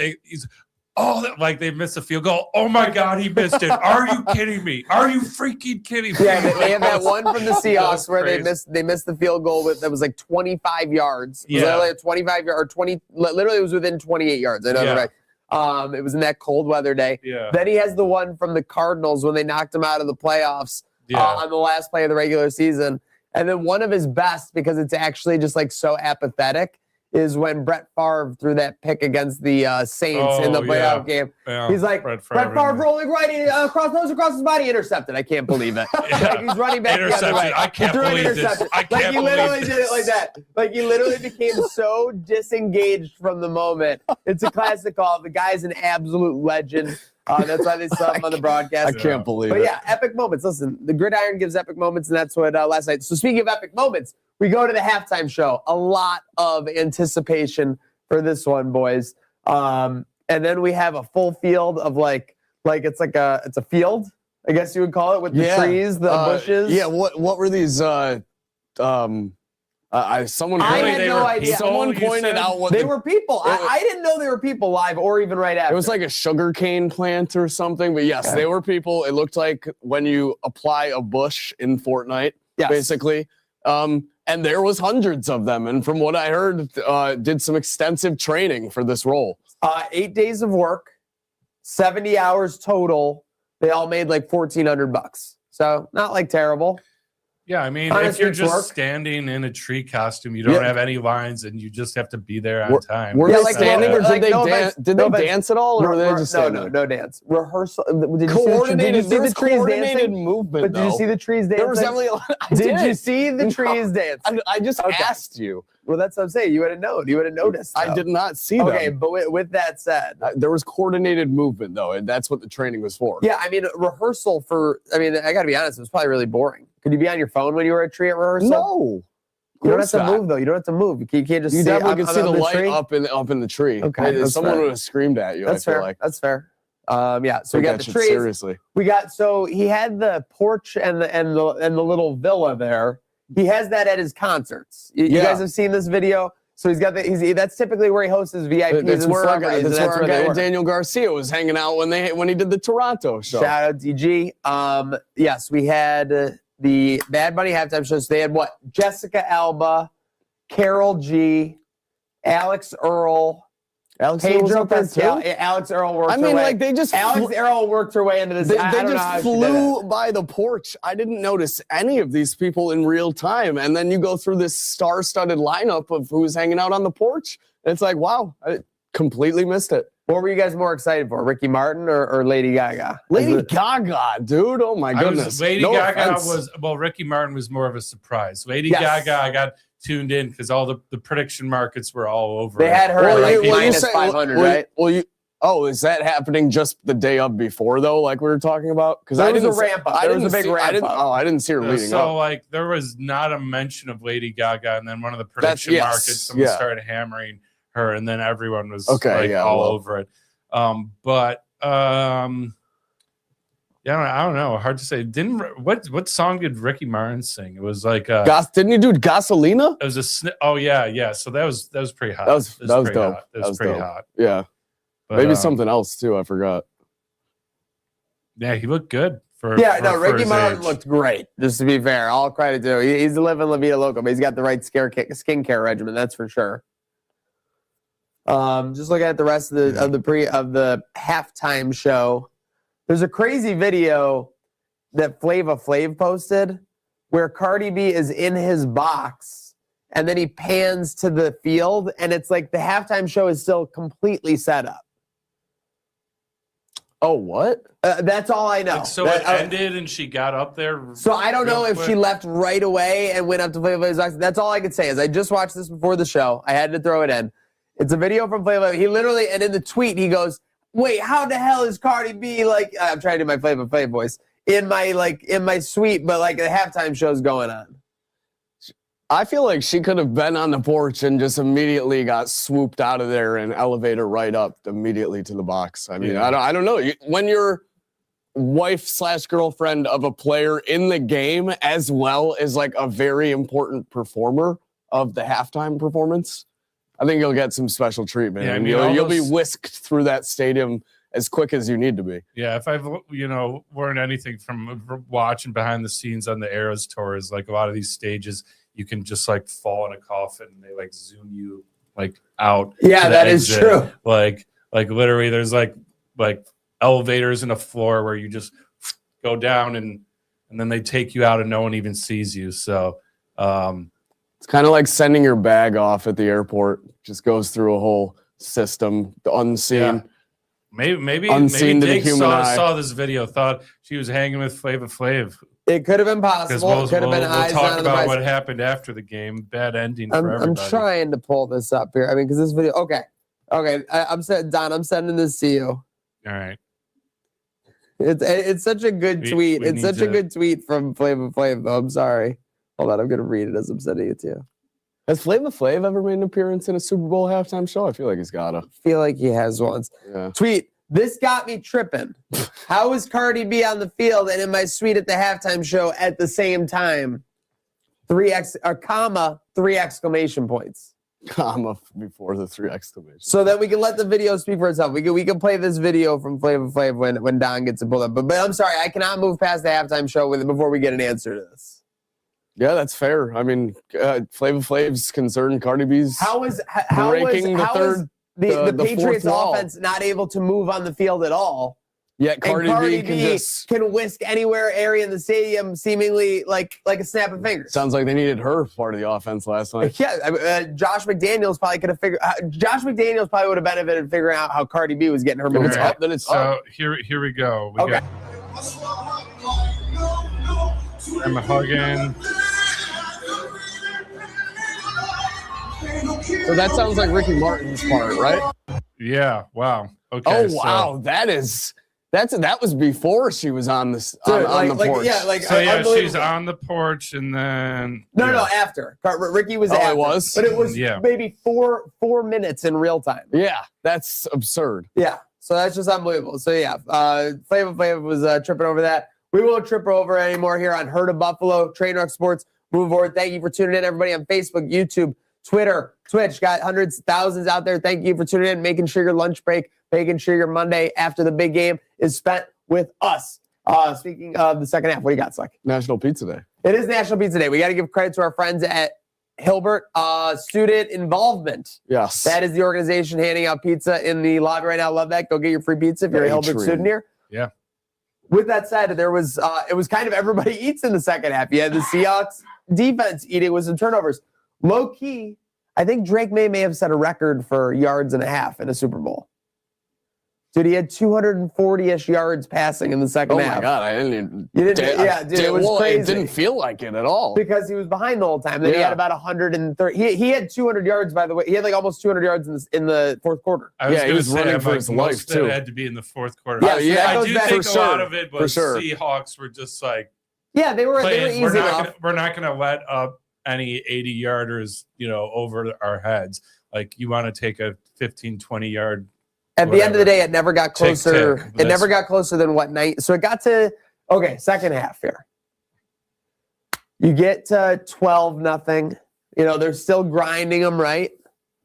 Speaker 3: Like they missed a field goal. Oh my God, he missed it. Are you kidding me? Are you freaking kidding me?
Speaker 1: Yeah, they have that one from the Seahawks where they missed the field goal that was like 25 yards. It was literally a 25 yard or 20. Literally, it was within 28 yards. I know that right. It was in that cold weather day.
Speaker 3: Yeah.
Speaker 1: Then he has the one from the Cardinals when they knocked him out of the playoffs on the last play of the regular season. And then one of his best, because it's actually just like so apathetic, is when Brett Favre threw that pick against the Saints in the playoff game. Yeah. He's like, Brett Favre rolling right across his body, intercepted. I can't believe it. Like, he's running back the other way.
Speaker 3: I can't believe this.
Speaker 1: He literally did it like that. Like, he literally became so disengaged from the moment. It's a classic call. The guy's an absolute legend. That's why they saw him on the broadcast.
Speaker 4: I can't believe it.
Speaker 1: But yeah, epic moments. Listen, the gridiron gives epic moments, and that's what last night. So speaking of epic moments, we go to the halftime show. A lot of anticipation for this one, boys. And then we have a full field of like it's a field, I guess you would call it, with the trees, the bushes.
Speaker 4: Yeah. What were these? Someone pointed out what
Speaker 1: they were people. I didn't know they were people live or even right after.
Speaker 4: It was like a sugarcane plant or something, but yes, they were people. It looked like when you apply a bush in Fortnite, basically. And there was hundreds of them. And from what I heard, did some extensive training for this role.
Speaker 1: 8 days of work, 70 hours total. They all made like $1,400. So not like terrible.
Speaker 3: Yeah, I mean,
Speaker 1: Honestly,
Speaker 3: if you're
Speaker 1: it's
Speaker 3: just
Speaker 1: work.
Speaker 3: standing in a tree costume, you don't
Speaker 4: Yeah.
Speaker 3: have any lines, and you just have to be there on time.
Speaker 4: Were
Speaker 1: Yeah,
Speaker 4: they
Speaker 1: like,
Speaker 4: standing, or did
Speaker 1: like,
Speaker 4: they
Speaker 1: no
Speaker 4: dance?
Speaker 1: offense,
Speaker 4: Did
Speaker 1: no
Speaker 4: they
Speaker 1: offense.
Speaker 4: dance at all, or were they just standing?
Speaker 1: no dance. Rehearsal. Did you
Speaker 4: Coordinated.
Speaker 1: see
Speaker 4: There
Speaker 1: the
Speaker 4: was
Speaker 1: trees
Speaker 4: coordinated
Speaker 1: dancing?
Speaker 4: movement.
Speaker 1: But did you see the trees dancing?
Speaker 4: There was definitely.
Speaker 1: Did you see the
Speaker 4: No.
Speaker 1: trees dancing?
Speaker 4: I just
Speaker 1: Okay.
Speaker 4: asked you.
Speaker 1: Well, that's what I'm saying. You would have known. You would have noticed.
Speaker 4: I
Speaker 1: though.
Speaker 4: did not see
Speaker 1: Okay,
Speaker 4: them.
Speaker 1: but with that said,
Speaker 4: There was coordinated movement though, and that's what the training was for.
Speaker 1: yeah, I mean, rehearsal for. I mean, I got to be honest. It was probably really boring. Could you be on your phone when you were at tree at rehearsal?
Speaker 4: No.
Speaker 1: You don't have to
Speaker 4: course not.
Speaker 1: move though. You don't have to move. You can't just.
Speaker 4: You
Speaker 1: say,
Speaker 4: definitely could see the
Speaker 1: on
Speaker 4: light
Speaker 1: tree.
Speaker 4: up in the tree.
Speaker 1: Okay,
Speaker 4: Hey,
Speaker 1: that's
Speaker 4: someone
Speaker 1: fair.
Speaker 4: would have screamed at you.
Speaker 1: That's
Speaker 4: I feel
Speaker 1: fair.
Speaker 4: like.
Speaker 1: That's fair. Yeah. So we
Speaker 4: Take
Speaker 1: got
Speaker 4: that
Speaker 1: the
Speaker 4: shit
Speaker 1: trees.
Speaker 4: seriously.
Speaker 1: We got so he had the porch and the little villa there. He has that at his concerts. You
Speaker 4: Yeah.
Speaker 1: guys have seen this video. So he's got that's typically where he hosts his VIPs
Speaker 4: That's
Speaker 1: and
Speaker 4: where
Speaker 1: celebrities. and
Speaker 4: that's where our
Speaker 1: they
Speaker 4: guy
Speaker 1: were.
Speaker 4: Daniel Garcia was hanging out when he did the Toronto show.
Speaker 1: Shout out DG. Yes, we had the Bad Bunny halftime show. So they had what? Jessica Alba, Carol G, Alex Earl,
Speaker 4: Alex Earl was
Speaker 1: Pedro
Speaker 4: up there
Speaker 1: Pascal.
Speaker 4: too?
Speaker 1: Alex Earl worked
Speaker 4: I
Speaker 1: her
Speaker 4: mean,
Speaker 1: way.
Speaker 4: like they just
Speaker 1: Alex Earl worked her way into this.
Speaker 4: They
Speaker 1: I don't know how
Speaker 4: just
Speaker 1: she did it.
Speaker 4: flew by the porch. I didn't notice any of these people in real time. And then you go through this star-studded lineup of who's hanging out on the porch. And it's like, wow, I completely missed it.
Speaker 1: What were you guys more excited for, Ricky Martin or Lady Gaga?
Speaker 4: Lady Gaga, dude. Oh my goodness.
Speaker 3: Lady
Speaker 4: No
Speaker 3: Gaga
Speaker 4: offense.
Speaker 3: Ricky Martin was more of a surprise. Lady
Speaker 1: Yes.
Speaker 3: Gaga, I got tuned in because all the prediction markets were all over.
Speaker 1: They
Speaker 3: it.
Speaker 1: had her
Speaker 4: Well,
Speaker 1: at like
Speaker 4: you
Speaker 1: minus
Speaker 4: say-
Speaker 1: 500,
Speaker 4: well,
Speaker 1: right?
Speaker 4: Well, is that happening just the day of before though, like we were talking about? Because
Speaker 1: There
Speaker 4: I
Speaker 1: was a
Speaker 4: didn't
Speaker 1: ramp up. There was a big ramp up.
Speaker 4: I didn't see her leading
Speaker 3: so
Speaker 4: up.
Speaker 3: like there was not a mention of Lady Gaga, and then one of the prediction
Speaker 4: yes,
Speaker 3: markets, someone
Speaker 4: yeah.
Speaker 3: started hammering her, and then everyone was
Speaker 4: Okay, yeah,
Speaker 3: all
Speaker 4: well.
Speaker 3: over it. Yeah, I don't know. Hard to say. What song did Ricky Martin sing? It was like
Speaker 4: Didn't you do Gasolina?
Speaker 3: it was a oh yeah. So that was pretty hot.
Speaker 4: That was
Speaker 3: pretty
Speaker 4: dope.
Speaker 3: hot.
Speaker 4: That
Speaker 3: That was
Speaker 4: was
Speaker 3: pretty
Speaker 4: dope.
Speaker 3: hot.
Speaker 4: Yeah.
Speaker 3: But,
Speaker 4: Maybe something else too. I forgot.
Speaker 3: Yeah, he looked good for
Speaker 1: Yeah,
Speaker 3: for,
Speaker 1: no,
Speaker 3: for
Speaker 1: Ricky
Speaker 3: his
Speaker 1: Martin
Speaker 3: age.
Speaker 1: looked great. Just to be fair, all credit to him. He's living La Vida Loca, but he's got the right skincare regimen. That's for sure. Just looking at the rest of the halftime show, there's a crazy video that Flava Flav posted where Cardi B is in his box and then he pans to the field and it's like the halftime show is still completely set up.
Speaker 4: Oh, what?
Speaker 1: That's all I know.
Speaker 3: Like, so
Speaker 1: That-
Speaker 3: it ended and she got up there.
Speaker 1: So I don't know
Speaker 3: real
Speaker 1: if she
Speaker 3: quick.
Speaker 1: left right away and went up to Flava Flav's box. That's all I could say is I just watched this before the show. I had to throw it in. It's a video from Flava. He literally, and in the tweet, he goes, wait, how the hell is Cardi B like, I'm trying to do my Flava Flav voice, in my suite, but like the halftime show's going on.
Speaker 4: I feel like she could have been on the porch and just immediately got swooped out of there and elevator right up immediately to the box. I mean,
Speaker 3: Yeah.
Speaker 4: I don't know. When you're wife/girlfriend of a player in the game as well as like a very important performer of the halftime performance, I think you'll get some special treatment.
Speaker 3: Yeah, I
Speaker 4: and
Speaker 3: mean, all
Speaker 4: you'll be
Speaker 3: those-
Speaker 4: whisked through that stadium as quick as you need to be.
Speaker 3: Yeah, if I've learned anything from watching behind the scenes on the Eras tour is like a lot of these stages, you can just like fall in a coffin and they like zoom you like out.
Speaker 1: Yeah,
Speaker 3: to the
Speaker 1: that is
Speaker 3: exit.
Speaker 1: true.
Speaker 3: Like literally, there's like elevators in a floor where you just go down and then they take you out and no one even sees you. So
Speaker 4: It's kind of like sending your bag off at the airport. Just goes through a whole system, the unseen.
Speaker 3: Yeah. maybe
Speaker 4: Unseen to the
Speaker 3: Dig
Speaker 4: human eye.
Speaker 3: saw this video, thought she was hanging with Flava Flav.
Speaker 1: It could have been
Speaker 3: Because
Speaker 1: possible. It could have been
Speaker 3: we'll
Speaker 1: eyes
Speaker 3: talk
Speaker 1: on the
Speaker 3: about
Speaker 1: prize.
Speaker 3: what happened after the game. Bad ending for
Speaker 1: I'm
Speaker 3: everybody.
Speaker 1: trying to pull this up here. I mean, because this video. Okay. I'm Don. I'm sending this to you.
Speaker 3: All right.
Speaker 1: It's such a good
Speaker 3: We-
Speaker 1: tweet.
Speaker 3: we
Speaker 1: It's
Speaker 3: need
Speaker 1: such a
Speaker 3: to-
Speaker 1: good tweet from Flava Flav, though. I'm sorry. Hold on. I'm gonna read it as I'm sending it to you.
Speaker 4: Has Flava Flav ever made an appearance in a Super Bowl halftime show? I feel like he's gotta.
Speaker 1: Feel like he has once.
Speaker 4: Yeah.
Speaker 1: Tweet. This got me tripping. How is Cardi B on the field and in my suite at the halftime show at the same time? 3 exclamation points.
Speaker 4: Comma before the 3 exclamations.
Speaker 1: So that we can let the video speak for itself. We can play this video from Flava Flav when Don gets it pulled up. But I'm sorry, I cannot move past the halftime show with it before we get an answer to this.
Speaker 4: Yeah, that's fair. I mean, Flava Flav's concerned. Cardi B's
Speaker 1: How is
Speaker 4: breaking the
Speaker 1: the
Speaker 4: fourth
Speaker 1: Patriots
Speaker 4: wall.
Speaker 1: offense not able to move on the field at all?
Speaker 4: Yet Cardi B can just
Speaker 1: can whisk anywhere area in the stadium seemingly like a snap of fingers.
Speaker 4: sounds like they needed her part of the offense last night.
Speaker 1: Yeah, Josh McDaniels probably could have figured. Josh McDaniels probably would have benefited figuring out how Cardi B was getting her
Speaker 4: If
Speaker 1: moving.
Speaker 4: it's up, then it's up.
Speaker 3: So here we go. We
Speaker 1: Okay.
Speaker 3: got Emma hugging.
Speaker 4: So that sounds like Ricky Martin's part, right?
Speaker 3: Yeah. Wow. Okay.
Speaker 4: Oh wow, that was before she was on this
Speaker 1: Dude,
Speaker 4: on the porch.
Speaker 3: So yeah, she's
Speaker 1: unbelievable.
Speaker 3: on the porch, and then
Speaker 1: No, after Ricky was.
Speaker 4: Oh, it
Speaker 1: after,
Speaker 4: was?
Speaker 1: but it was
Speaker 3: Yeah.
Speaker 1: maybe four minutes in real time.
Speaker 4: Yeah, that's absurd.
Speaker 1: Yeah, so that's just unbelievable. So yeah, Flava Flav was tripping over that. We won't trip over anymore here on Herd of Buffalo, Trainwreck Sports. Move forward. Thank you for tuning in, everybody on Facebook, YouTube, Twitter, Twitch. Got hundreds, thousands out there. Thank you for tuning in, making sure your lunch break, making sure your Monday after the big game is spent with us. Speaking of the second half, what do you got, Slick?
Speaker 4: National Pizza Day.
Speaker 1: It is National Pizza Day. We got to give credit to our friends at Hilbert Student Involvement.
Speaker 4: Yes.
Speaker 1: That is the organization handing out pizza in the lobby right now. Love that. Go get your free pizza if you're a Hilbert
Speaker 4: Atrium.
Speaker 1: student here.
Speaker 3: Yeah.
Speaker 1: With that said, there was it was kind of everybody eats in the second half. You had the Seahawks defense eating with some turnovers. Low key, I think Drake May have set a record for yards and a half in a Super Bowl. Dude, he had 240-ish yards passing in the second
Speaker 4: Oh
Speaker 1: half.
Speaker 4: my God, I didn't even.
Speaker 1: You didn't? Yeah, dude, it was
Speaker 4: well,
Speaker 1: crazy.
Speaker 4: It didn't feel like it at all.
Speaker 1: Because he was behind the whole time. Then he
Speaker 4: Yeah.
Speaker 1: had about 130. He had 200 yards, by the way. He had like almost 200 yards in the fourth quarter.
Speaker 3: I was
Speaker 4: Yeah, he
Speaker 3: gonna
Speaker 4: was
Speaker 3: say,
Speaker 4: running
Speaker 3: I'm
Speaker 4: for
Speaker 3: like,
Speaker 4: his
Speaker 3: most
Speaker 4: life,
Speaker 3: of it
Speaker 4: too.
Speaker 3: had to be in the fourth quarter.
Speaker 1: Yeah, so that
Speaker 3: I
Speaker 1: goes
Speaker 3: do
Speaker 1: back-
Speaker 3: think
Speaker 4: For
Speaker 3: a lot
Speaker 4: sure,
Speaker 3: of it
Speaker 4: for
Speaker 3: was
Speaker 4: sure.
Speaker 3: Seahawks were just like
Speaker 1: Yeah, they were
Speaker 3: playing,
Speaker 1: easy enough.
Speaker 3: we're not gonna let up any 80 yarders, over our heads. Like you want to take a 15, 20 yard.
Speaker 1: At the end of the day, it never got
Speaker 3: Tick,
Speaker 1: closer.
Speaker 3: tick.
Speaker 1: It never got closer than what night. So it got to second half here. You get to 12-0. They're still grinding them, right?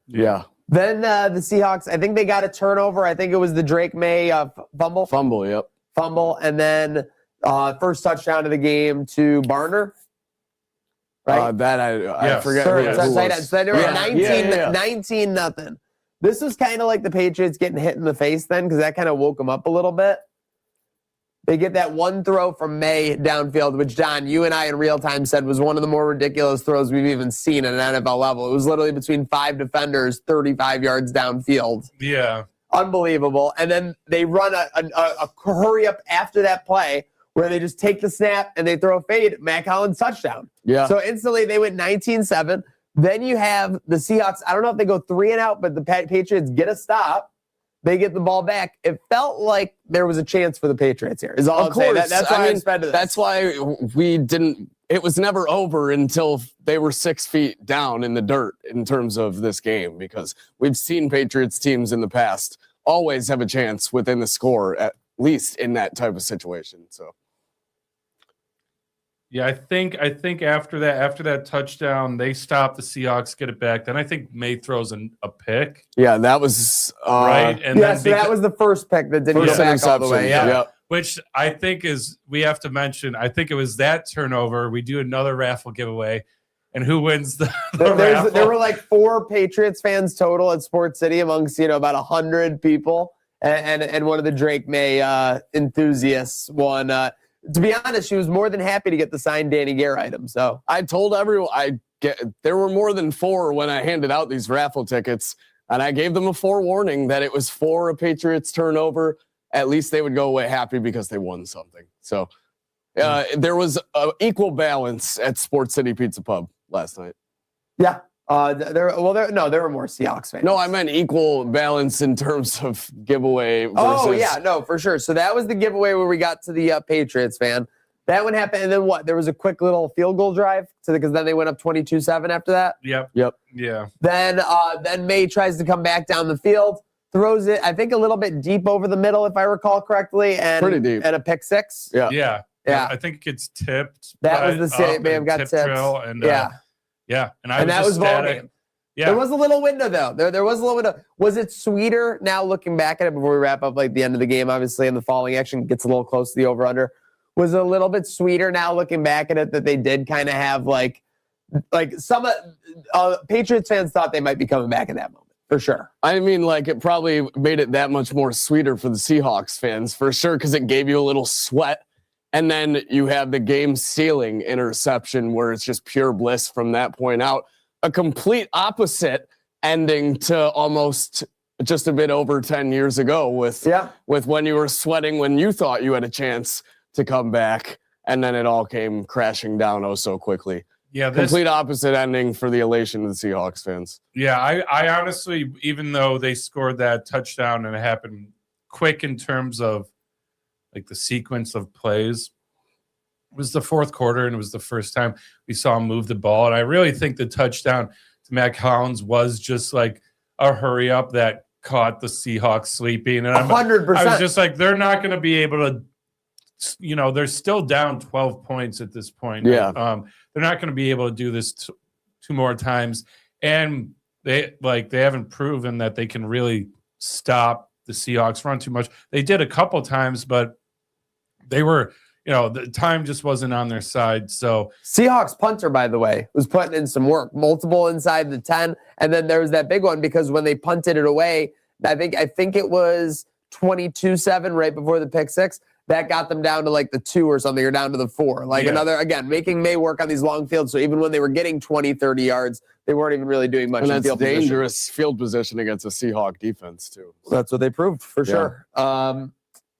Speaker 4: Yeah.
Speaker 1: Then the Seahawks, I think they got a turnover. I think it was the Drake May fumble.
Speaker 4: Yep.
Speaker 1: Fumble, and then first touchdown of the game to Barner. Right?
Speaker 4: I forget.
Speaker 1: Sure,
Speaker 4: who it
Speaker 1: so
Speaker 4: was.
Speaker 1: they were
Speaker 4: Yeah.
Speaker 1: 19-0. This was kind of like the Patriots getting hit in the face then, because that kind of woke them up a little bit. They get that one throw from May downfield, which, John, you and I in real time said was one of the more ridiculous throws we've even seen at an NFL level. It was literally between 5 defenders, 35 yards downfield.
Speaker 3: Yeah.
Speaker 1: Unbelievable. And then they run a hurry up after that play where they just take the snap and they throw a fade. Matt Collins touchdown.
Speaker 4: Yeah.
Speaker 1: So instantly they went 19-7. Then you have the Seahawks. I don't know if they go 3 and out, but the Patriots get a stop. They get the ball back. It felt like there was a chance for the Patriots here. Is all I'm saying. That's why I sped to this.
Speaker 4: That's why we didn't. It was never over until they were 6 feet down in the dirt in terms of this game, because we've seen Patriots teams in the past always have a chance within the score, at least in that type of situation. So.
Speaker 3: Yeah, I think after that touchdown, they stop the Seahawks, get it back. Then I think May throws a pick.
Speaker 4: Yeah, that was
Speaker 3: Right. And
Speaker 1: yeah,
Speaker 3: then
Speaker 1: so that was the first pick that didn't
Speaker 4: first
Speaker 1: go back all the
Speaker 4: interception.
Speaker 1: way. Yeah.
Speaker 4: Yep.
Speaker 3: which I think we have to mention. I think it was that turnover. We do another raffle giveaway, and who wins the raffle?
Speaker 1: There were like 4 Patriots fans total at Sports City amongst about 100 people, and one of the Drake May enthusiasts won. To be honest, she was more than happy to get the signed Danny Gare item. So
Speaker 4: I told everyone there were more than 4 when I handed out these raffle tickets, and I gave them a forewarning that it was for a Patriots turnover. At least they would go away happy because they won something. So there was equal balance at Sports City Pizza Pub last night.
Speaker 1: yeah, there were more Seahawks fans.
Speaker 4: No, I meant equal balance in terms of giveaway. Versus,
Speaker 1: Oh yeah, no, for sure. So that was the giveaway where we got to the Patriots fan. That one happened, and then what? There was a quick little field goal drive, because then they went up 22-7 after that.
Speaker 3: Yep. Yeah.
Speaker 1: Then May tries to come back down the field, throws it, I think, a little bit deep over the middle, if I recall correctly, and
Speaker 4: Pretty deep.
Speaker 1: and a pick six.
Speaker 4: Yeah.
Speaker 1: Yeah.
Speaker 3: I think it gets tipped.
Speaker 1: That was the same. May have got
Speaker 3: tip
Speaker 1: tipped.
Speaker 3: drill and
Speaker 1: Yeah,
Speaker 3: yeah, and
Speaker 1: that was ball game.
Speaker 3: Yeah,
Speaker 1: There was a little window though. There was a little window. Was it sweeter now looking back at it before we wrap up, like the end of the game, obviously, and the falling action gets a little close to the over under? Was it a little bit sweeter now looking back at it that they did kind of have like some Patriots fans thought they might be coming back in that moment? for sure.
Speaker 4: I mean, like, it probably made it that much more sweeter for the Seahawks fans, for sure, because it gave you a little sweat. And then you have the game-sealing interception where it's just pure bliss from that point out. A complete opposite ending to almost just a bit over 10 years ago with when you were sweating when you thought you had a chance to come back, and then it all came crashing down oh so quickly.
Speaker 3: Yeah,
Speaker 4: complete opposite ending for the elation of the Seahawks fans.
Speaker 3: Yeah, I honestly, even though they scored that touchdown and it happened quick in terms of like the sequence of plays, it was the fourth quarter and it was the first time we saw him move the ball. And I really think the touchdown to Matt Collins was just like a hurry up that caught the Seahawks sleeping. And
Speaker 1: 100%.
Speaker 3: I was just like, they're not going to be able to, you know, they're still down 12 points at this point.
Speaker 4: Yeah.
Speaker 3: They're not going to be able to do this two more times. And they haven't proven that they can really stop the Seahawks run too much. They did a couple times, but they were, you know, the time just wasn't on their side. So
Speaker 1: Seahawks punter, by the way, was putting in some work, multiple inside the 10. And then there was that big one because when they punted it away, I think it was 22-7 right before the pick six. That got them down to like the 2 or something, or down to the 4. Like another, again, making May work on these long fields. So even when they were getting 20, 30 yards, they weren't even really doing much.
Speaker 4: And that's
Speaker 1: field
Speaker 4: dangerous
Speaker 1: position.
Speaker 4: Field position against a Seahawk defense too.
Speaker 1: So that's what they proved for sure.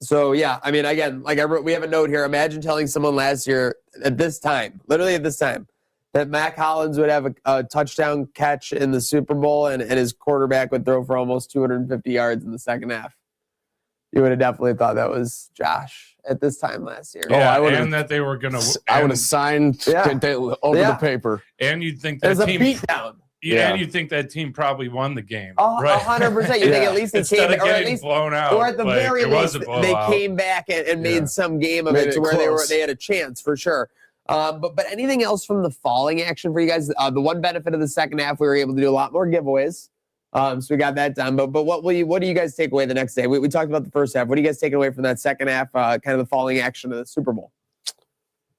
Speaker 1: So yeah, I mean, again, like we have a note here. Imagine telling someone last year at this time, literally at this time, that Matt Collins would have a touchdown catch in the Super Bowl and his quarterback would throw for almost 250 yards in the second half. You would have definitely thought that was Josh at this time last year.
Speaker 3: Yeah, and that they were going to.
Speaker 4: I would have signed over the paper.
Speaker 3: And you'd think
Speaker 1: it
Speaker 3: that
Speaker 1: was
Speaker 3: team.
Speaker 1: A beatdown.
Speaker 3: Yeah, and you'd think that team probably won the game.
Speaker 1: Right? 100%. You think at least they came,
Speaker 3: or at least blown out,
Speaker 1: or at the very least they came back and made some game of it to where they had a chance for sure. But anything else from the falling action for you guys? The one benefit of the second half, we were able to do a lot more giveaways. So we got that done. But what do you guys take away the next day? We talked about the first half. What are you guys taking away from that second half, kind of the falling action of the Super Bowl?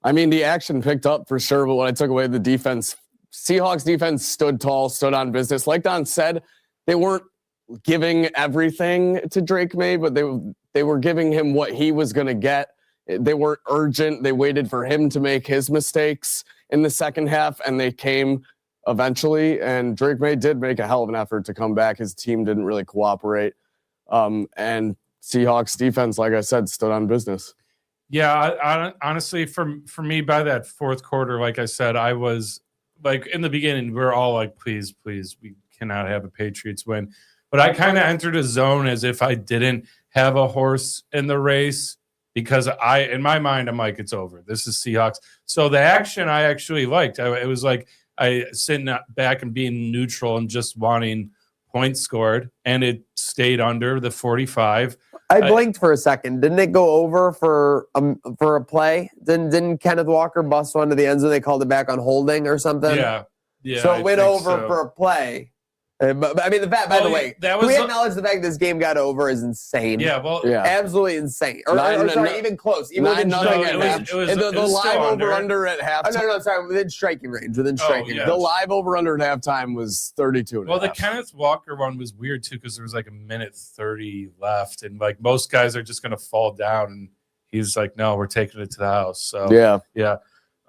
Speaker 4: I mean, the action picked up for sure, but what I took away, the defense, Seahawks defense stood tall, stood on business. Like Don said, they weren't giving everything to Drake May, but they were giving him what he was going to get. They weren't urgent. They waited for him to make his mistakes in the second half, and they came eventually. And Drake May did make a hell of an effort to come back. His team didn't really cooperate. And Seahawks defense, like I said, stood on business.
Speaker 3: Yeah, I honestly, for me, by that fourth quarter, like I said, I was like, in the beginning, we were all like, please, we cannot have a Patriots win. But I kind of entered a zone as if I didn't have a horse in the race, because in my mind, I'm like, it's over. This is Seahawks. So the action I actually liked. It was like I sitting back and being neutral and just wanting points scored, and it stayed under the 45.
Speaker 1: I blinked for a second. Didn't it go over for a play? Didn't Kenneth Walker bust one to the end zone? They called it back on holding or something.
Speaker 3: Yeah.
Speaker 1: So it went over for a play. But I mean, the fact, by the way, we acknowledge the fact this game got over is insane.
Speaker 3: Yeah,
Speaker 1: absolutely insane. Sorry, even close. Even within striking range.
Speaker 4: The live over-under at halftime.
Speaker 1: No, sorry, within striking range. The
Speaker 4: live over-under at halftime was 32.
Speaker 3: Well, the Kenneth Walker one was weird, too, because there was like a minute 30 left, and like most guys are just going to fall down, and he's like, no, we're taking it to the house. So, yeah.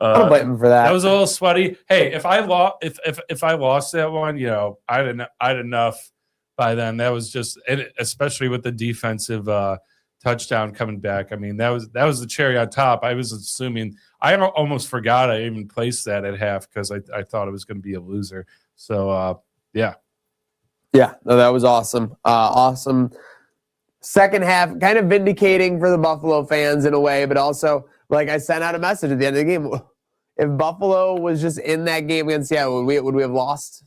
Speaker 1: I don't blame him for that.
Speaker 3: That was a little sweaty. Hey, if I lost that one, you know, I'd enough by then. That was just, especially with the defensive touchdown coming back. I mean, that was the cherry on top. I was assuming, I almost forgot I even placed that at half because I thought it was going to be a loser. So yeah,
Speaker 1: no, that was awesome. Awesome. Second half, kind of vindicating for the Buffalo fans in a way, but also, like, I sent out a message at the end of the game. If Buffalo was just in that game against Seattle, would we have lost?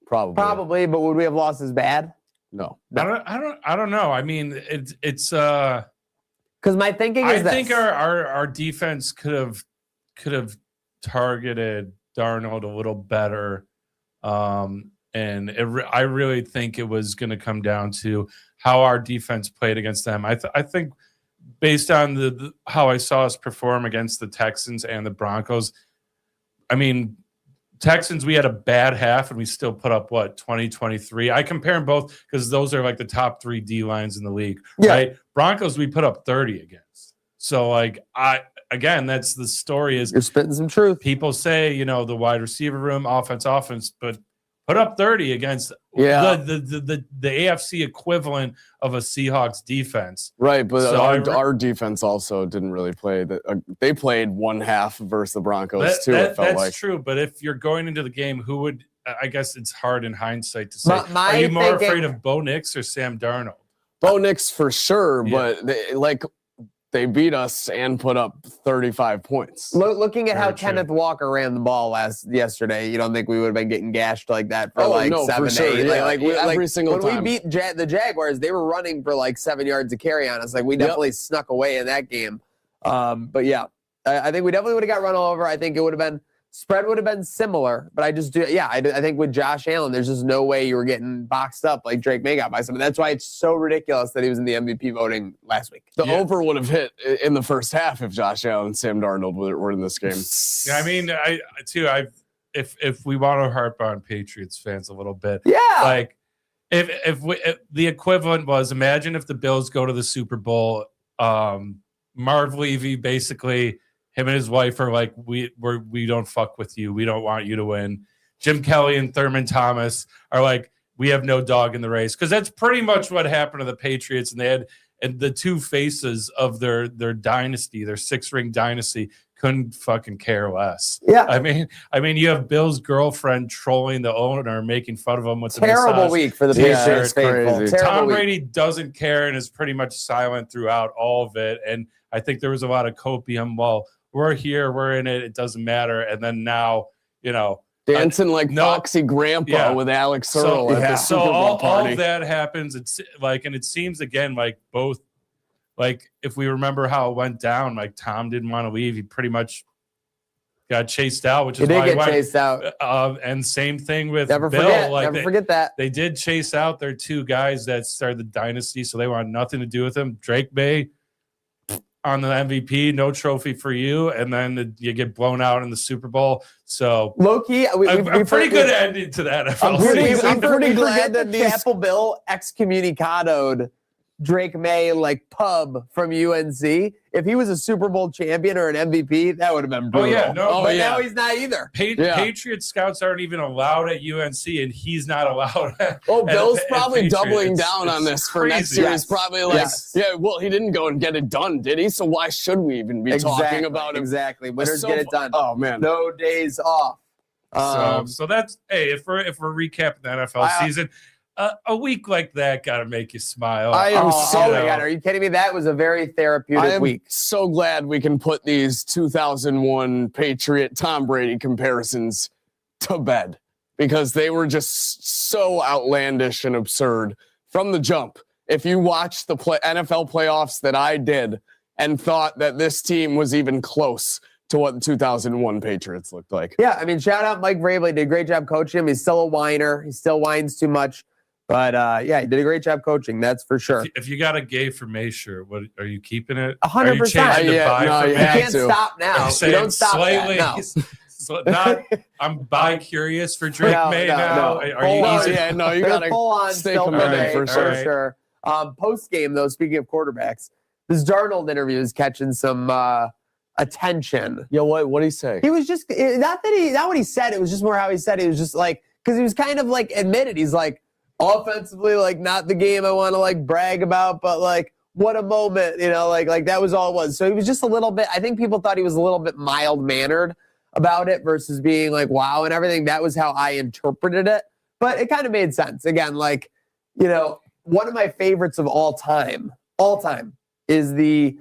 Speaker 1: Probably, but would we have lost as bad?
Speaker 4: No.
Speaker 3: I don't know. I mean, it's because
Speaker 1: my thinking is
Speaker 3: I think our defense could have targeted Darnold a little better, and I really think it was going to come down to how our defense played against them. I think, based on how I saw us perform against the Texans and the Broncos, I mean, Texans, we had a bad half and we still put up 20, 23. I compare them both because those are like the top 3 D lines in the league, right? Broncos, we put up 30 against. So like again, that's the story is
Speaker 1: you're spitting some truth.
Speaker 3: People say, the wide receiver room, offense, but put up 30 against the AFC equivalent of a Seahawks defense.
Speaker 4: Right, but so our defense also didn't really play. They played one half versus the Broncos too.
Speaker 3: That's true, but if you're going into the game, who would? I guess it's hard in hindsight to say. Are you more afraid of Bo Nix or Sam Darnold?
Speaker 4: Bo Nix for sure, but they beat us and put up 35 points.
Speaker 1: Looking at how Kenneth Walker ran the ball yesterday, you don't think we would have been getting gashed like that for 7 to 8?
Speaker 4: Every single time.
Speaker 1: When we beat the Jaguars, they were running for 7 yards to carry on us. We definitely snuck away in that game. But yeah, I think we definitely would have got run over. I think it would have been spread would have been similar, but I think with Josh Allen, there's just no way you were getting boxed up like Drake May got by someone. That's why it's so ridiculous that he was in the MVP voting last week.
Speaker 4: The over would have hit in the first half if Josh Allen and Sam Darnold were in this game.
Speaker 3: Yeah, I mean, if we want to harp on Patriots fans a little bit, if the equivalent was, imagine if the Bills go to the Super Bowl, Marv Levy basically. Him and his wife are like, we don't fuck with you. We don't want you to win. Jim Kelly and Thurman Thomas are like, we have no dog in the race. Because that's pretty much what happened to the Patriots. And they had the two faces of their dynasty, their 6-ring dynasty, couldn't fucking care less.
Speaker 1: Yeah.
Speaker 3: I mean, you have Bill's girlfriend trolling the owner, making fun of him with
Speaker 1: terrible week for the Patriots faithful.
Speaker 3: Tom Brady doesn't care and is pretty much silent throughout all of it. And I think there was a lot of copium. Well, we're here, we're in it, it doesn't matter. And then now,
Speaker 4: dancing Foxy Grandpa with Alex Earl at the Super Bowl party.
Speaker 3: All of that happens. It's and it seems again both, if we remember how it went down, Tom didn't want to leave. He pretty much got chased out, which is why he went chased out. And same thing with Bill.
Speaker 1: Never forget that.
Speaker 3: They did chase out their 2 guys that started the dynasty, so they wanted nothing to do with him. Drake May on the MVP, no trophy for you, and then you get blown out in the Super Bowl. So
Speaker 1: low-key,
Speaker 3: a pretty good ending to that.
Speaker 1: I'm pretty glad that Chapel Bill excommunicadoed Drake May pub from UNC. If he was a Super Bowl champion or an MVP, that would have been brutal. Now he's not either.
Speaker 3: Patriot scouts aren't even allowed at UNC, and he's not allowed.
Speaker 4: Bill's probably doubling down on this for next year. He's probably he didn't go and get it done, did he? So why should we even be talking about it?
Speaker 1: Exactly. Winners get it done.
Speaker 4: Oh man,
Speaker 1: no days off.
Speaker 3: So that's if we're recapping the NFL season. A week like that got to make you smile.
Speaker 4: I am
Speaker 1: are you kidding me? That was a very therapeutic week.
Speaker 4: So glad we can put these 2001 Patriot Tom Brady comparisons to bed because they were just so outlandish and absurd from the jump. If you watched the NFL playoffs that I did and thought that this team was even close to what the 2001 Patriots looked like.
Speaker 1: Yeah, I mean, shout out Mike Vrabel. He did a great job coaching him. He's still a whiner. He still whines too much. But, he did a great job coaching. That's for sure.
Speaker 3: If you got a gay for May shirt, what are you keeping it?
Speaker 1: 100%.
Speaker 4: You
Speaker 1: can't stop now. You don't stop
Speaker 3: slightly,
Speaker 1: that, no.
Speaker 3: I'm bi-curious for Drake May now.
Speaker 1: No.
Speaker 3: Are you
Speaker 1: easy?
Speaker 4: You got to
Speaker 1: full on
Speaker 4: stay committed for
Speaker 1: sure. Post-game, though, speaking of quarterbacks, this Darnold interview is catching some attention.
Speaker 4: Yeah, what did he say?
Speaker 1: He was just, not what he said, it was just more how he said it. He was just because he was kind of admitted, he's offensively, not the game I want to brag about, but what a moment, that was all it was. So he was just a little bit, I think people thought he was a little bit mild-mannered about it versus being wow and everything. That was how I interpreted it. But it kind of made sense. Again, one of my favorites of all time is the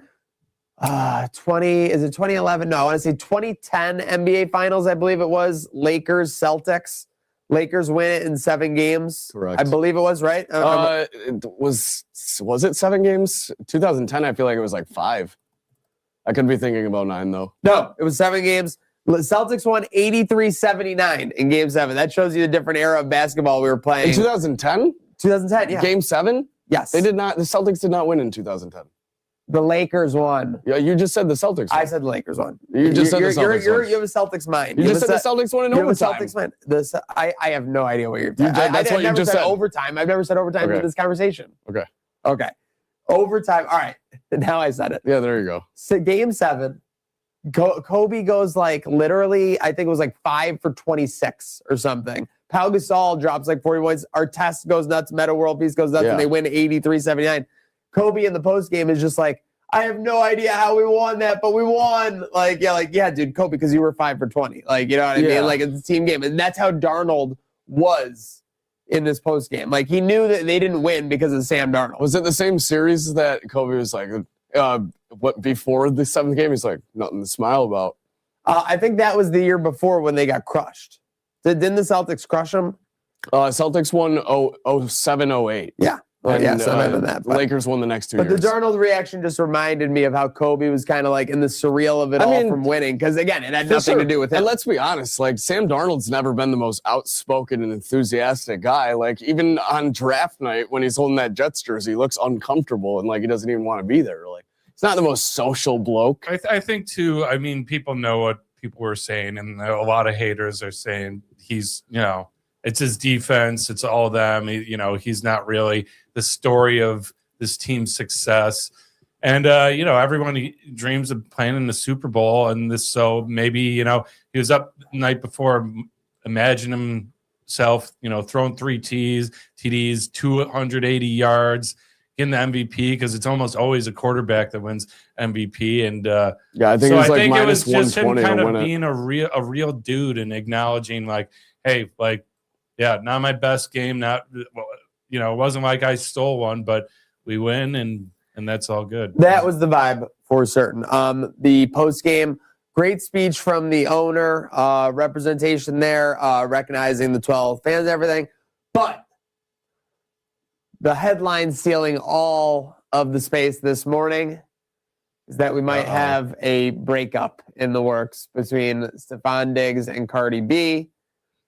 Speaker 1: 2011? No, I want to say 2010 NBA Finals, I believe it was. Lakers, Celtics. Lakers win it in 7 games.
Speaker 4: Correct.
Speaker 1: I believe it was, right?
Speaker 4: Was it 7 games? 2010, I feel like it was 5. I could be thinking about 9, though.
Speaker 1: No, it was 7 games. The Celtics won 83-79 in Game 7. That shows you the different era of basketball we were playing.
Speaker 4: In 2010?
Speaker 1: 2010, yeah.
Speaker 4: Game 7?
Speaker 1: Yes.
Speaker 4: They did not. The Celtics did not win in 2010.
Speaker 1: The Lakers won.
Speaker 4: Yeah, you just said the Celtics won.
Speaker 1: I said the Lakers won.
Speaker 4: You just said the Celtics won.
Speaker 1: You have a Celtics mind.
Speaker 4: You just said the Celtics won in overtime.
Speaker 1: Celtics mind. I have no idea what you're
Speaker 4: talking about. That's what you just said.
Speaker 1: Overtime. I've never said overtime in this conversation. Okay. Overtime. All right. Now I said it.
Speaker 4: Yeah, there you go.
Speaker 1: So game 7, Kobe goes like literally, I think it was like 5 for 26 or something. Pau Gasol drops like 40 points. Artest goes nuts. Meta World Peace goes nuts, and they win 83-79. Kobe in the post game is just like, I have no idea how we won that, but we won. Yeah, dude, Kobe, because you were 5 for 20. Like, you know what I mean? Like, it's a team game. And that's how Darnold was in this post game. Like, he knew that they didn't win because of Sam Darnold.
Speaker 4: Was it the same series that Kobe was like, before the 7th game? He's like, nothing to smile about.
Speaker 1: I think that was the year before when they got crushed. Didn't the Celtics crush them?
Speaker 4: Celtics won 07-08.
Speaker 1: Yeah. Well,
Speaker 4: and,
Speaker 1: so I know that.
Speaker 4: Lakers won the next 2 years.
Speaker 1: But the Darnold reaction just reminded me of how Kobe was kind of like in the surreal of it all from winning. Because, again, it had nothing to do with him.
Speaker 4: And let's be honest, like, Sam Darnold's never been the most outspoken and enthusiastic guy. Like, even on draft night when he's holding that Jets jersey, he looks uncomfortable and, like, he doesn't even want to be there. Like, he's not the most social bloke.
Speaker 3: I think, too, I mean, people know what people were saying, and a lot of haters are saying he's, it's his defense. It's all them. He's not really the story of this team's success. And, everyone dreams of playing in the Super Bowl. And so maybe, he was up the night before. Imagine himself, throwing 3 TDs, 280 yards, getting the MVP, because it's almost always a quarterback that wins MVP. And
Speaker 4: I think
Speaker 3: so
Speaker 4: it
Speaker 3: was just him kind of
Speaker 4: being
Speaker 3: being a real dude and acknowledging, like, hey, like, yeah, not my best game. Not, it wasn't like I stole one, but we win, and that's all good.
Speaker 1: That was the vibe for certain. The post game, great speech from the owner, representation there, recognizing the 12 fans and everything. But the headline stealing all of the space this morning is that we might have a breakup in the works between Stephon Diggs and Cardi B.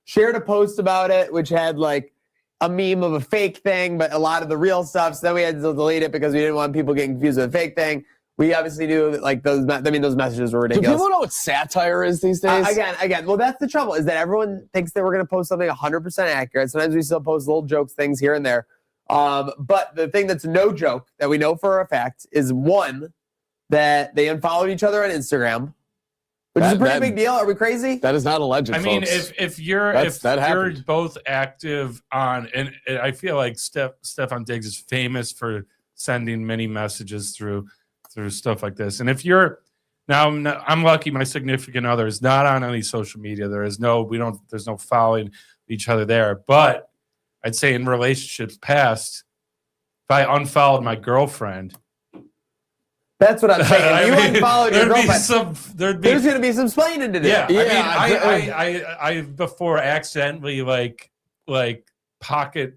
Speaker 1: Shared a post about it, which had like a meme of a fake thing, but a lot of the real stuff. So then we had to delete it because we didn't want people getting confused with a fake thing. We obviously knew that like those messages were ridiculous.
Speaker 4: Do people know what satire is these days?
Speaker 1: Again, well, that's the trouble, is that everyone thinks that we're going to post something 100% accurate. Sometimes we still post little jokes, things here and there. But the thing that's no joke that we know for a fact is, one, that they unfollowed each other on Instagram. Which is a pretty big deal. Are we crazy?
Speaker 4: That is not alleged.
Speaker 3: I mean,
Speaker 4: folks.
Speaker 3: if you're both active on, and I feel like Stephon Diggs is famous for sending many messages through stuff like this. And if you're now, I'm lucky. My significant other is not on any social media. There's no following each other there. But I'd say in relationships past, if I unfollowed my girlfriend.
Speaker 1: That's what I'm saying. If you unfollowed your girlfriend, there's going to be some explaining to do.
Speaker 3: Yeah, I before accidentally like pocket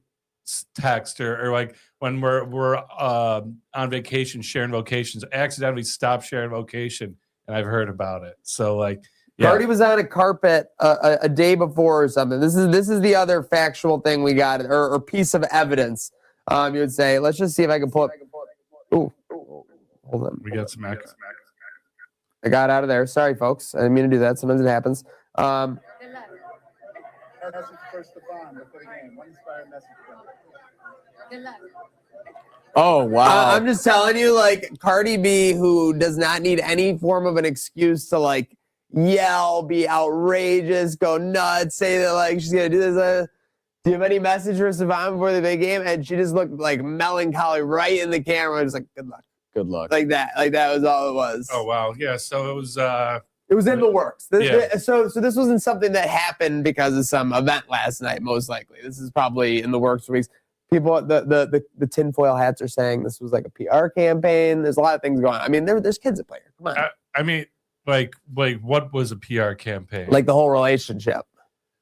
Speaker 3: text or like when we're on vacation sharing locations, accidentally stop sharing location, and I've heard about it. So like, yeah.
Speaker 1: Cardi was on a carpet a day before or something. This is the other factual thing we got, or piece of evidence. You would say, let's just see if I can pull it. Ooh. Hold on.
Speaker 3: We got some access.
Speaker 1: I got out of there. Sorry, folks. I didn't mean to do that. Sometimes it happens.
Speaker 4: Oh, wow.
Speaker 1: I'm just telling you, like, Cardi B, who does not need any form of an excuse to, like, yell, be outrageous, go nuts, say that, like, she's going to do this. Do you have any message for Stephon before the big game? And she just looked, like, melancholy right in the camera. Just like, good luck.
Speaker 4: Good luck.
Speaker 1: Like that was all it was.
Speaker 3: Oh wow, yeah. So it was
Speaker 1: in the works. So this wasn't something that happened because of some event last night. Most likely, this is probably in the works for weeks. People, the tinfoil hats are saying this was like a PR campaign. There's a lot of things going on. I mean, there's kids at play here. Come on.
Speaker 3: I mean, like what was a PR campaign?
Speaker 1: Like the whole relationship.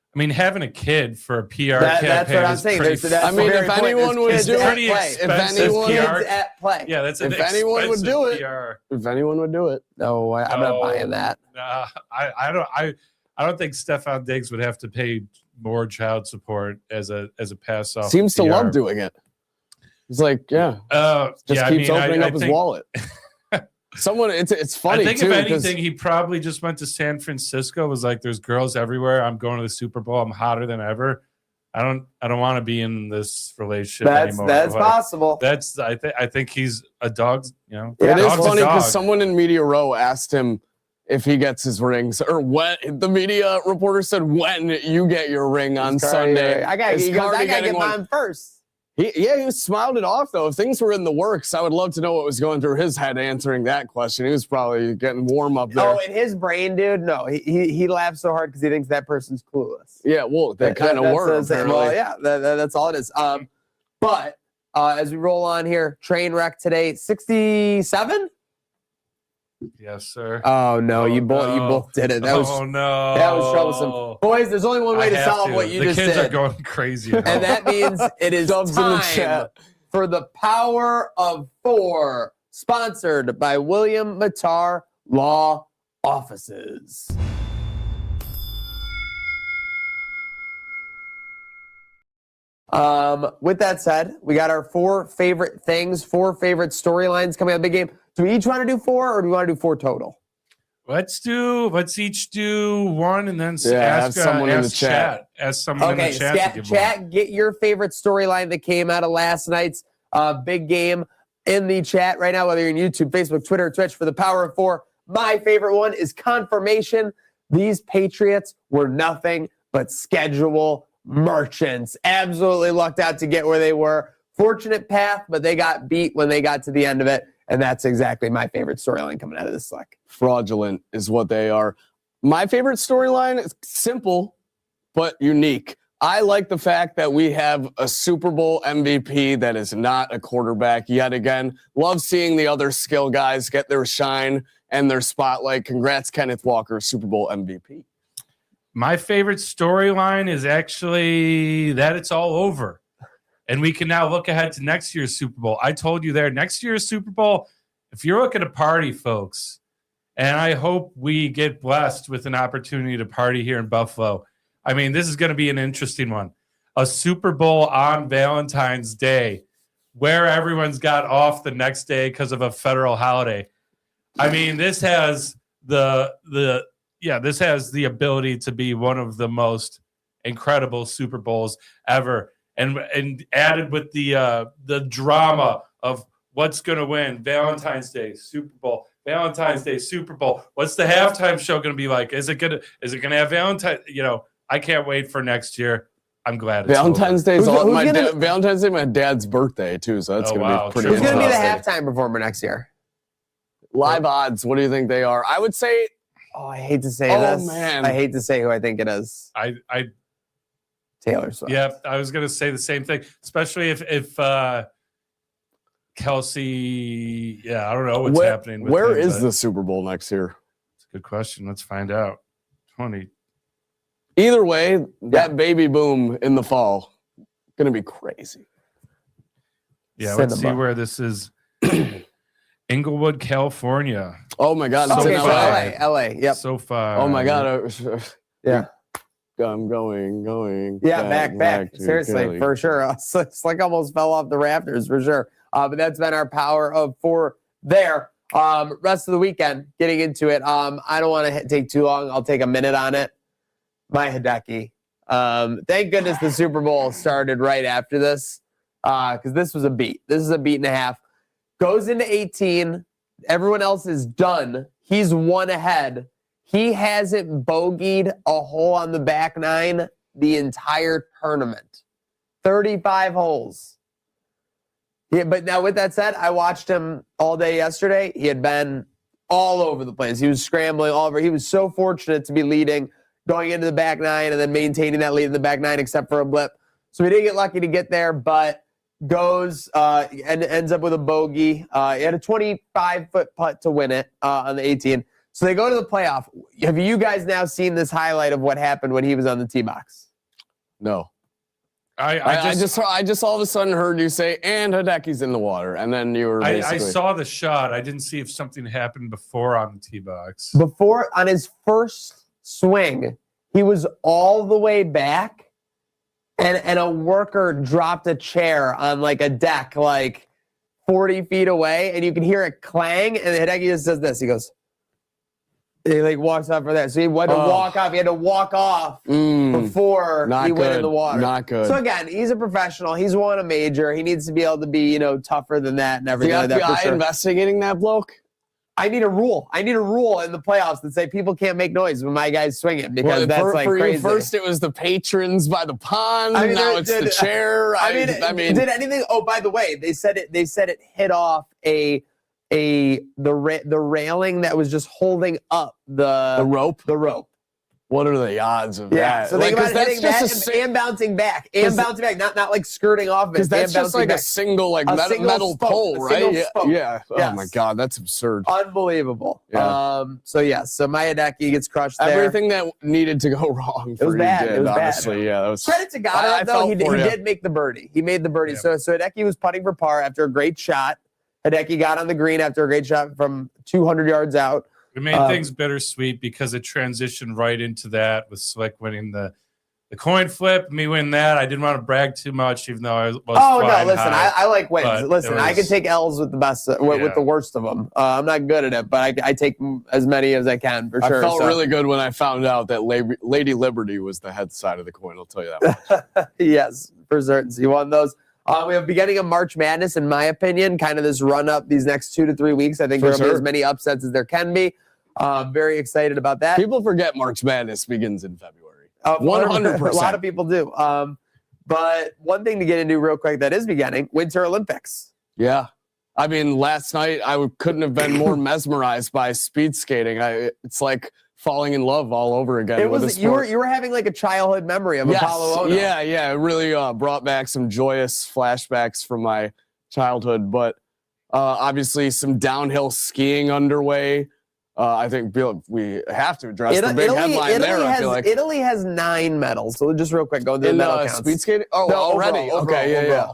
Speaker 3: I mean, having a kid for a PR campaign.
Speaker 1: That's what I'm saying.
Speaker 4: I mean, if anyone would do
Speaker 3: it,
Speaker 1: at play.
Speaker 3: Yeah, that's
Speaker 4: if anyone would do it.
Speaker 3: PR.
Speaker 4: If anyone would do it.
Speaker 1: No, I'm not buying that.
Speaker 3: I don't think Stephon Diggs would have to pay more child support as a pass off.
Speaker 4: Seems to love doing it. He's like, yeah. Just keeps opening up his wallet. Someone, it's funny
Speaker 3: I think
Speaker 4: too.
Speaker 3: if
Speaker 4: 'cause-
Speaker 3: anything, he probably just went to San Francisco. Was like, "There's girls everywhere. I'm going to the Super Bowl. I'm hotter than ever. I don't want to be in this relationship anymore."
Speaker 1: That's
Speaker 3: Like,
Speaker 1: possible.
Speaker 3: That's I think he's a dog. You know,
Speaker 1: Yeah,
Speaker 4: it is
Speaker 3: dog's a
Speaker 4: funny because
Speaker 3: dog.
Speaker 4: someone in Media Row asked him if he gets his rings, or when the media reporter said when you get your ring on Sunday.
Speaker 1: I gotta
Speaker 4: Is Cardi
Speaker 1: get
Speaker 4: getting one?
Speaker 1: mine first.
Speaker 4: He smiled it off though. If things were in the works, I would love to know what was going through his head answering that question. He was probably getting warm up there.
Speaker 1: Oh, in his brain, dude. No, he laughs so hard because he thinks that person's clueless.
Speaker 4: Yeah, well, they kind of
Speaker 1: That's
Speaker 4: were.
Speaker 1: what I'm saying. Well,
Speaker 4: apparently.
Speaker 1: yeah, that's all it is. But as we roll on here, Trainwreck today, 67.
Speaker 3: Yes, sir.
Speaker 1: Oh no,
Speaker 3: Oh,
Speaker 1: you both did it. That was
Speaker 3: no.
Speaker 1: that was troublesome. Boys, there's only one way to solve what you
Speaker 3: the
Speaker 1: just
Speaker 3: kids
Speaker 1: did.
Speaker 3: are going crazy.
Speaker 1: And that means it is
Speaker 4: Dubs in the
Speaker 1: time
Speaker 4: chat.
Speaker 1: for the Power of Four, sponsored by William Matar Law Offices. With that said, we got our four favorite things, four favorite storylines coming out of the big game. Do we each want to do four, or do we want to do four total?
Speaker 3: Let's each do one, and then
Speaker 4: Yeah,
Speaker 3: ask
Speaker 4: have someone in the
Speaker 3: ask
Speaker 4: chat.
Speaker 3: Ask someone in
Speaker 1: Okay,
Speaker 3: the chat. to give one.
Speaker 1: chat, get your favorite storyline that came out of last night's big game in the chat right now, whether you're on YouTube, Facebook, Twitter, Twitch, for the Power of Four. My favorite one is confirmation. These Patriots were nothing but schedule merchants. Absolutely lucked out to get where they were. Fortunate path, but they got beat when they got to the end of it. And that's exactly my favorite storyline coming out of this select.
Speaker 4: Fraudulent is what they are. My favorite storyline is simple but unique. I like the fact that we have a Super Bowl MVP that is not a quarterback yet again. Love seeing the other skill guys get their shine and their spotlight. Congrats, Kenneth Walker, Super Bowl MVP.
Speaker 3: My favorite storyline is actually that it's all over. And we can now look ahead to next year's Super Bowl. I told you there, next year's Super Bowl, if you're looking to party, folks, and I hope we get blessed with an opportunity to party here in Buffalo. I mean, this is going to be an interesting one. A Super Bowl on Valentine's Day, where everyone's got off the next day because of a federal holiday. I mean, this has this has the ability to be one of the most incredible Super Bowls ever. And added with the drama of what's going to win Valentine's Day, Super Bowl, Valentine's Day, Super Bowl. What's the halftime show going to be like? Is it going to have Valentine? You know, I can't wait for next year. I'm glad it's
Speaker 4: Valentine's
Speaker 3: over.
Speaker 4: Day is
Speaker 1: Who's
Speaker 4: Valentine's Day, my dad's birthday too, so that's
Speaker 3: Oh,
Speaker 4: going to
Speaker 3: wow.
Speaker 4: be pretty
Speaker 1: Who's going to be the
Speaker 4: interesting.
Speaker 1: halftime performer next year?
Speaker 4: Live odds, what do you think they are? I would say
Speaker 1: Oh, I hate to say
Speaker 4: Oh,
Speaker 1: this.
Speaker 4: man.
Speaker 1: I hate to say who I think it is.
Speaker 3: I
Speaker 1: Taylor Swift.
Speaker 3: yeah, I was going to say the same thing, especially if Kelsey. Yeah, I don't know what's happening. With
Speaker 4: where
Speaker 3: him,
Speaker 4: is
Speaker 3: but
Speaker 4: the Super Bowl next year?
Speaker 3: It's a good question. Let's find out. 20.
Speaker 4: Either way, that baby boom in the fall, going to be crazy.
Speaker 3: Yeah, let's see
Speaker 1: Cinema.
Speaker 3: where this is. Inglewood, California.
Speaker 4: Oh my God, it's
Speaker 1: Okay,
Speaker 4: in
Speaker 1: so
Speaker 4: LA.
Speaker 1: LA. Yep.
Speaker 3: So far.
Speaker 4: Oh my God.
Speaker 1: Yeah.
Speaker 4: I'm going.
Speaker 1: Yeah, back.
Speaker 4: to
Speaker 1: Seriously,
Speaker 4: Cali.
Speaker 1: for sure. It's like almost fell off the rafters for sure. But that's been our Power of Four there. Rest of the weekend, getting into it. I don't want to take too long. I'll take a minute on it. My Hideki. Thank goodness the Super Bowl started right after this, because this was a beat. This is a beat and a half. Goes into 18. Everyone else is done. He's one ahead. He hasn't bogeyed a hole on the back nine the entire tournament. 35 holes. Yeah, but now with that said, I watched him all day yesterday. He had been all over the place. He was scrambling all over. He was so fortunate to be leading, going into the back nine and then maintaining that lead in the back nine except for a blip. So he didn't get lucky to get there, but goes and ends up with a bogey. He had a 25-foot putt to win it on the 18. So they go to the playoff. Have you guys now seen this highlight of what happened when he was on the tee box?
Speaker 4: No.
Speaker 3: I
Speaker 4: just all of a sudden heard you say, and Hideki's in the water. And then you were
Speaker 3: I
Speaker 4: basically.
Speaker 3: saw the shot. I didn't see if something happened before on the tee box.
Speaker 1: Before, on his first swing, he was all the way back, and a worker dropped a chair on like a deck like 40 feet away, and you can hear it clang, and Hideki just does this. He goes, he like walks off for that. So he had to walk off. He had to walk off before he went in the water.
Speaker 4: Not good.
Speaker 1: So again, he's a professional. He's won a major. He needs to be able to be, tougher than that and everything like that.
Speaker 4: The FBI investigating that bloke?
Speaker 1: I need a rule. I need a rule in the playoffs that say people can't make noise when my guys swing it because that's like
Speaker 4: for
Speaker 1: crazy.
Speaker 4: You first it was the patrons by the pond. Now it's the chair.
Speaker 1: I mean, did anything? Oh, by the way, they said it hit off the railing that was just holding up the
Speaker 4: rope.
Speaker 1: The rope.
Speaker 4: What are the odds of that?
Speaker 1: So think about hitting that and bouncing back, not like skirting off it.
Speaker 4: Because that's just like a single metal pole, right? Yeah. Oh my God, that's absurd.
Speaker 1: Unbelievable.
Speaker 4: Yeah.
Speaker 1: So Hideki gets crushed there.
Speaker 4: Everything that needed to go wrong.
Speaker 1: It was bad.
Speaker 4: It was honestly, bad. Yeah. That was.
Speaker 1: Credit to God, though. He did make the birdie. He made the birdie. Yeah. So Hideki was putting for par after a great shot. Hideki got on the green after a great shot from 200 yards out.
Speaker 3: We made things bittersweet because it transitioned right into that with Slick winning the coin flip. Me winning that. I didn't want to brag too much, even though I was
Speaker 1: listen, I like wins. Listen, I can take L's with the best, with the worst of them. I'm not good at it, but I take as many as I can for sure.
Speaker 4: I felt really good when I found out that Lady Liberty was the head side of the coin. I'll tell you that.
Speaker 1: Yes, for certain. So you won those. We have beginning of March Madness, in my opinion, kind of this run up these next 2 to 3 weeks. I think there will be as many upsets as there can be. Very excited about that.
Speaker 4: People forget March Madness begins in February. 100%.
Speaker 1: A lot of people do. But one thing to get into real quick that is beginning, Winter Olympics.
Speaker 4: Yeah. I mean, last night I couldn't have been more mesmerized by speed skating. It's like falling in love all over again.
Speaker 1: It was you were having like a childhood memory of Apollo Ono.
Speaker 4: Yeah. It really brought back some joyous flashbacks from my childhood. But obviously some downhill skiing underway. I think we have to address the big headline there. I feel like
Speaker 1: Italy has 9 medals. So just real quick, go through the medal counts.
Speaker 4: Speed skating. Oh,
Speaker 1: no,
Speaker 4: already.
Speaker 1: Overall,
Speaker 4: yeah.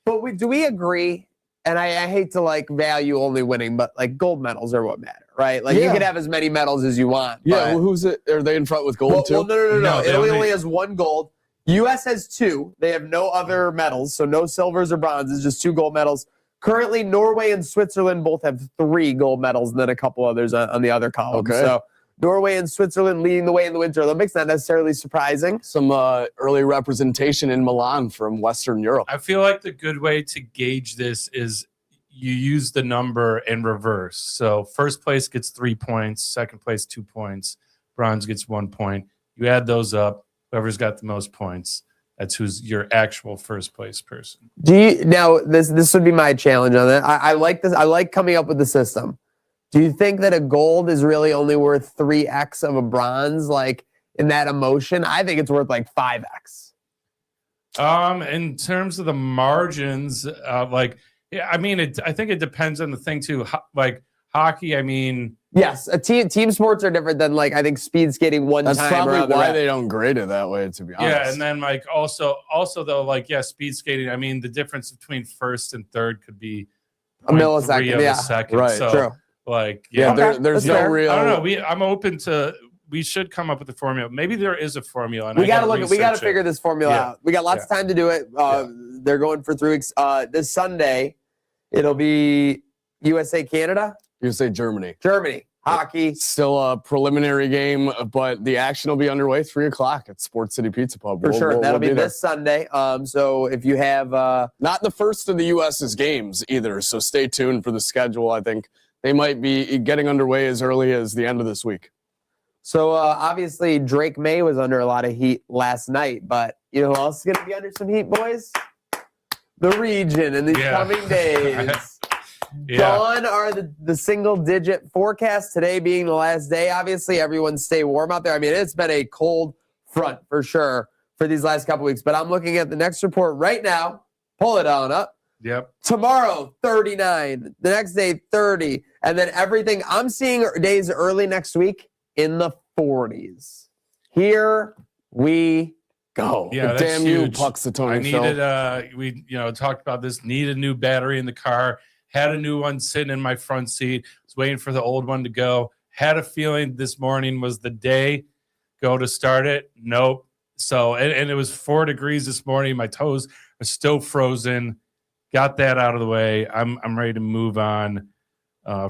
Speaker 1: But do we agree? And I hate to like value only winning, but like gold medals are what matter, right? Like you can have as many medals as you want.
Speaker 4: Yeah. Well, who's it? Are they in front with gold too?
Speaker 1: Well, no. Italy only has 1 gold. U.S. has 2. They have no other medals, so no silvers or bronzes, just 2 gold medals. Currently, Norway and Switzerland both have 3 gold medals, and then a couple others on the other column.
Speaker 4: Okay.
Speaker 1: So Norway and Switzerland leading the way in the Winter Olympics. Not necessarily surprising.
Speaker 4: Some early representation in Milan from Western Europe.
Speaker 3: I feel like the good way to gauge this is you use the number in reverse. So first place gets 3 points, second place 2 points, bronze gets 1 point. You add those up, whoever's got the most points. That's who's your actual first place person.
Speaker 1: Now this would be my challenge on that. I like this. I like coming up with the system. Do you think that a gold is really only worth 3x of a bronze, like in that emotion? I think it's worth like 5x.
Speaker 3: In terms of the margins, I think it depends on the thing too. Like hockey, I mean.
Speaker 1: Yes, team sports are different than like I think speed skating
Speaker 4: That's
Speaker 1: time.
Speaker 4: That's probably why they don't grade it that way, to be honest.
Speaker 3: Yeah, and then like also though, like speed skating. I mean, the difference between first and third could be
Speaker 1: a millisecond.
Speaker 3: Of a second.
Speaker 4: Right.
Speaker 3: So,
Speaker 1: true.
Speaker 3: Like
Speaker 4: there's no real.
Speaker 3: I don't know. I'm open to. We should come up with a formula. Maybe there is a formula. And
Speaker 1: we got to look. We got to figure this formula out. We got lots of time to do it. They're going for 3 weeks. This Sunday, it'll be USA Canada.
Speaker 4: USA Germany.
Speaker 1: Hockey.
Speaker 4: Still a preliminary game, but the action will be underway 3:00 at Sports City Pizza Pub.
Speaker 1: For sure. That'll be this Sunday. So if you have
Speaker 4: not the first of the US's games either, so stay tuned for the schedule. I think they might be getting underway as early as the end of this week.
Speaker 1: So obviously Drake May was under a lot of heat last night, but you know who else is going to be under some heat, boys? The region in these coming days. Gone are the single-digit forecast, today being the last day. Obviously, everyone stay warm out there. I mean, it's been a cold front for sure for these last couple weeks, but I'm looking at the next report right now. Pull it on up.
Speaker 3: Yep.
Speaker 1: Tomorrow, 39. The next day, 30. And then everything I'm seeing days early next week in the 40s. Here we go.
Speaker 3: Yeah, that's
Speaker 4: damn
Speaker 3: huge.
Speaker 4: You, Puxatony.
Speaker 3: I needed, we talked about this, needed a new battery in the car. Had a new one sitting in my front seat. Was waiting for the old one to go. Had a feeling this morning was the day. Go to start it. Nope. So, and it was 4 degrees this morning. My toes are still frozen. got that out of the way. I'm ready to move on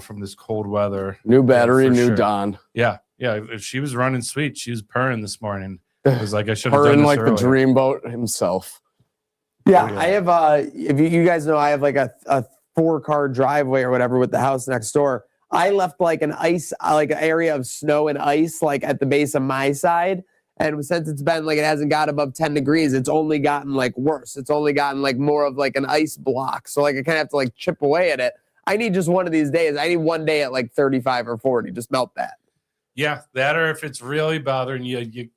Speaker 3: from this cold weather.
Speaker 4: New battery,
Speaker 3: for
Speaker 4: new
Speaker 3: sure.
Speaker 4: Dawn.
Speaker 3: Yeah. She was running sweet. She was purring this morning. I was like, I should have done
Speaker 4: Purring
Speaker 3: this
Speaker 4: like
Speaker 3: earlier.
Speaker 4: the dreamboat himself.
Speaker 1: Yeah,
Speaker 3: Yeah.
Speaker 1: I have if you guys know, I have like a 4-car driveway or whatever with the house next door. I left like an area of snow and ice like at the base of my side. And since it's been like it hasn't got above 10 degrees, it's only gotten like worse. It's only gotten like more of like an ice block. So like I kind of have to like chip away at it. I need just one of these days. I need one day at like 35 or 40. Just melt that.
Speaker 3: Yeah, that or if it's really bothering you, you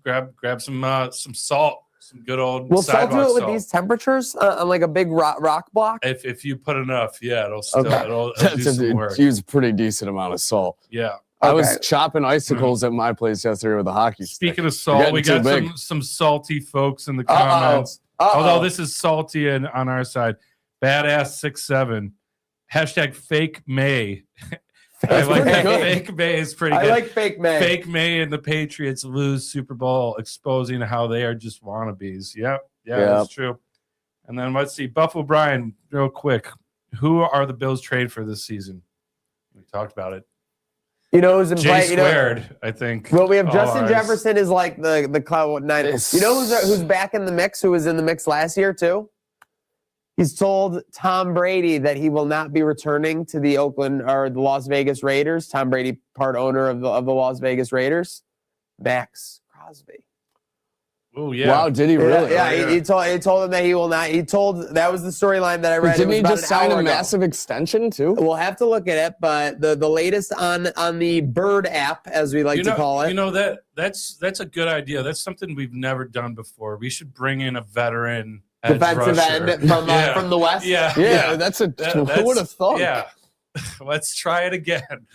Speaker 3: grab some salt, some good old.
Speaker 1: Will salt do it with
Speaker 3: salt.
Speaker 1: these temperatures on like a big rock block?
Speaker 3: If you put enough, yeah, it'll still
Speaker 1: Okay.
Speaker 3: it'll do some work.
Speaker 4: Use a pretty decent amount of salt.
Speaker 3: Yeah.
Speaker 4: I
Speaker 1: Okay.
Speaker 4: was chopping icicles at my place yesterday with a hockey stick.
Speaker 3: Speaking of salt, we
Speaker 4: Getting
Speaker 3: got
Speaker 4: too big.
Speaker 3: some salty folks in the comments.
Speaker 1: Uh-oh.
Speaker 3: Although this is salty and on our side. Badass 67. Hashtag fake May. I like
Speaker 1: pretty
Speaker 3: that.
Speaker 1: good.
Speaker 3: Fake May is pretty
Speaker 1: I
Speaker 3: good.
Speaker 1: like fake May.
Speaker 3: Fake May and the Patriots lose Super Bowl, exposing how they are just wannabes. Yep. Yeah, that's true. And then let's see. Buffalo Brian, real quick. Who are the Bills trade for this season? We talked about it.
Speaker 1: You know who's in
Speaker 3: J
Speaker 1: play?
Speaker 3: squared, I think.
Speaker 1: Well, we have
Speaker 3: all
Speaker 1: Justin
Speaker 3: ours.
Speaker 1: Jefferson is like the Cloud Nine. You know who's back in the mix? Who was in the mix last year too? He's told Tom Brady that he will not be returning to the Oakland or the Las Vegas Raiders. Tom Brady, part owner of the Las Vegas Raiders. Max Crosby.
Speaker 3: Oh yeah.
Speaker 4: Wow, did he really?
Speaker 1: Yeah, he told him that he will not. He told that was the storyline that I read.
Speaker 4: Didn't
Speaker 1: It was
Speaker 4: he
Speaker 1: about
Speaker 4: just
Speaker 1: an
Speaker 4: sign
Speaker 1: hour
Speaker 4: a
Speaker 1: ago.
Speaker 4: massive extension too?
Speaker 1: We'll have to look at it, but the latest on the Bird app, as we like to call it.
Speaker 3: You know that's a good idea. That's something we've never done before. We should bring in a veteran edge
Speaker 1: defensive
Speaker 3: rusher.
Speaker 1: end from the West.
Speaker 3: Yeah.
Speaker 4: That's
Speaker 3: That-
Speaker 4: who would have thought?
Speaker 3: Yeah. Let's try it again.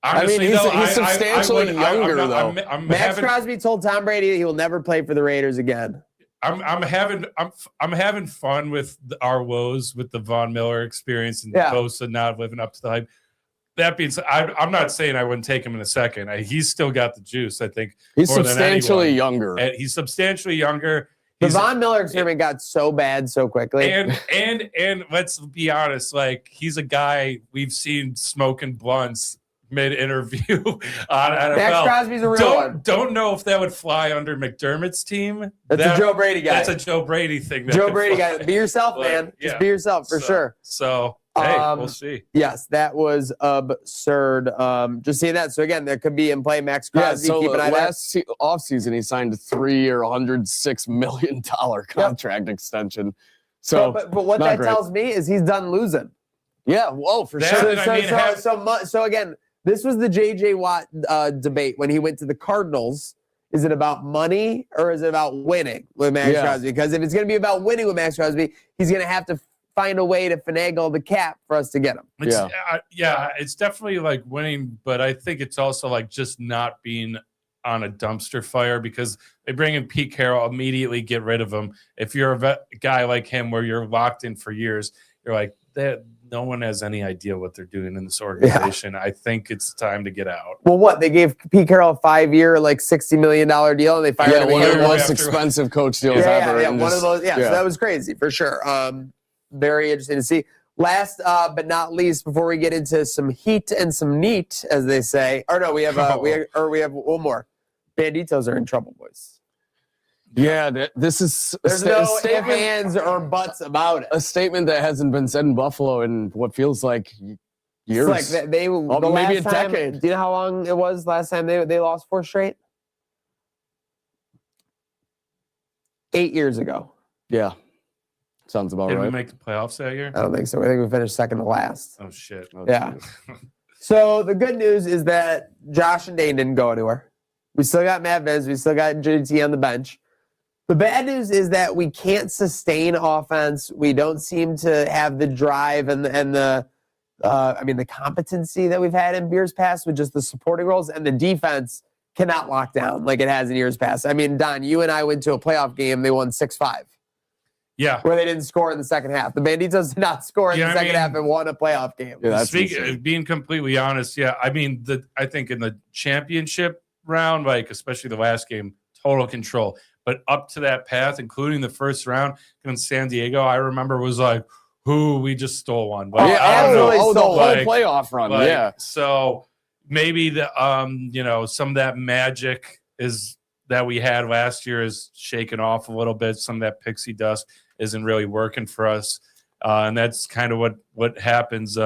Speaker 4: I mean,
Speaker 3: Honestly,
Speaker 4: he's-
Speaker 3: though,
Speaker 4: he's substantially younger, though.
Speaker 3: I'm
Speaker 1: Max
Speaker 3: having,
Speaker 1: Crosby told Tom Brady he will never play for the Raiders again.
Speaker 3: I'm having fun with our woes with the Von Miller experience and
Speaker 1: Yeah.
Speaker 3: Bosa not living up to the hype. That being said, I'm not saying I wouldn't take him in a second. He's still got the juice. I think
Speaker 4: He's
Speaker 3: more than
Speaker 4: substantially
Speaker 3: anyone.
Speaker 4: younger.
Speaker 3: And he's substantially younger.
Speaker 1: The
Speaker 3: He's,
Speaker 1: Von Miller experiment got so bad so quickly.
Speaker 3: and let's be honest, like he's a guy we've seen smoking blunts mid-interview on NFL.
Speaker 1: Max Crosby's a real one.
Speaker 3: Don't know if that would fly under McDermott's team.
Speaker 1: That's a Joe Brady guy.
Speaker 3: That's a Joe Brady thing.
Speaker 1: Joe Brady guy. Be yourself,
Speaker 3: But,
Speaker 1: man. Just
Speaker 3: yeah.
Speaker 1: be yourself for sure.
Speaker 3: So hey,
Speaker 1: Um,
Speaker 3: we'll see.
Speaker 1: Yes, that was absurd. Just seeing that. So again, there could be in play Max
Speaker 4: Yeah,
Speaker 1: Crosby.
Speaker 4: so
Speaker 1: keep an eye there.
Speaker 4: last offseason, he signed a 3-year, $106 million contract extension. So,
Speaker 1: but what
Speaker 4: not
Speaker 1: that
Speaker 4: great.
Speaker 1: tells me is he's done losing.
Speaker 4: yeah, whoa, for
Speaker 3: That-
Speaker 4: sure.
Speaker 3: And I mean,
Speaker 1: So again, this was the J.J. Watt debate when he went to the Cardinals. Is it about money or is it about winning with Max
Speaker 4: Yeah.
Speaker 1: Crosby? Because if it's going to be about winning with Max Crosby, he's going to have to find a way to finagle the cap for us to get him.
Speaker 3: It's,
Speaker 4: Yeah.
Speaker 3: yeah, it's definitely like winning, but I think it's also like just not being on a dumpster fire because they bring in Pete Carroll, immediately get rid of him. If you're a guy like him where you're locked in for years, you're like, no one has any idea what they're doing in this organization. I think it's time to get out.
Speaker 1: Well, what? They gave Pete Carroll a 5-year, like $60 million deal, and they fired
Speaker 4: Yeah,
Speaker 1: him.
Speaker 4: one
Speaker 1: a
Speaker 4: of
Speaker 1: year
Speaker 4: the
Speaker 1: ago.
Speaker 4: most expensive coach deals
Speaker 1: Yeah,
Speaker 4: ever.
Speaker 1: yeah,
Speaker 4: and
Speaker 1: one of
Speaker 4: just-
Speaker 1: those. Yeah, so that was crazy for sure. Very interesting to see. Last but not least, before we get into some heat and some neat, as they say, or no, we have we have one more. Banditos are in trouble, boys.
Speaker 4: Yeah, this is
Speaker 1: There's no ifs, ands, or buts about it.
Speaker 4: a statement that hasn't been said in Buffalo in what feels like years.
Speaker 1: It's like they the
Speaker 4: maybe
Speaker 1: last
Speaker 4: a
Speaker 1: time,
Speaker 4: decade.
Speaker 1: Do you know how long it was last time they lost 4 straight? 8 years ago.
Speaker 4: Yeah, sounds about
Speaker 3: Did we
Speaker 4: right.
Speaker 3: make the playoffs that year?
Speaker 1: I don't think so. I think we finished second to last.
Speaker 3: Oh shit.
Speaker 1: Yeah. So the good news is that Josh and Dane didn't go anywhere. We still got Matt Vez. We still got JT on the bench. The bad news is that we can't sustain offense. We don't seem to have the drive and the competency that we've had in years past with just the supporting roles, and the defense cannot lock down like it has in years past. I mean, Don, you and I went to a playoff game. They won 6-5.
Speaker 3: Yeah.
Speaker 1: Where they didn't score in the second half. The Banditos did not score in the second half and won a playoff game.
Speaker 4: Yeah, that's insane.
Speaker 3: Being completely honest, yeah. I mean, I think in the championship round, like especially the last game, total control. But up to that path, including the first round in San Diego, I remember was like, "Who we just stole one." But I don't know.
Speaker 1: absolutely
Speaker 4: the whole
Speaker 3: Like-
Speaker 4: playoff run. Yeah.
Speaker 3: So maybe the some of that magic is that we had last year is shaken off a little bit. Some of that pixie dust isn't really working for us, and that's kind of what happens.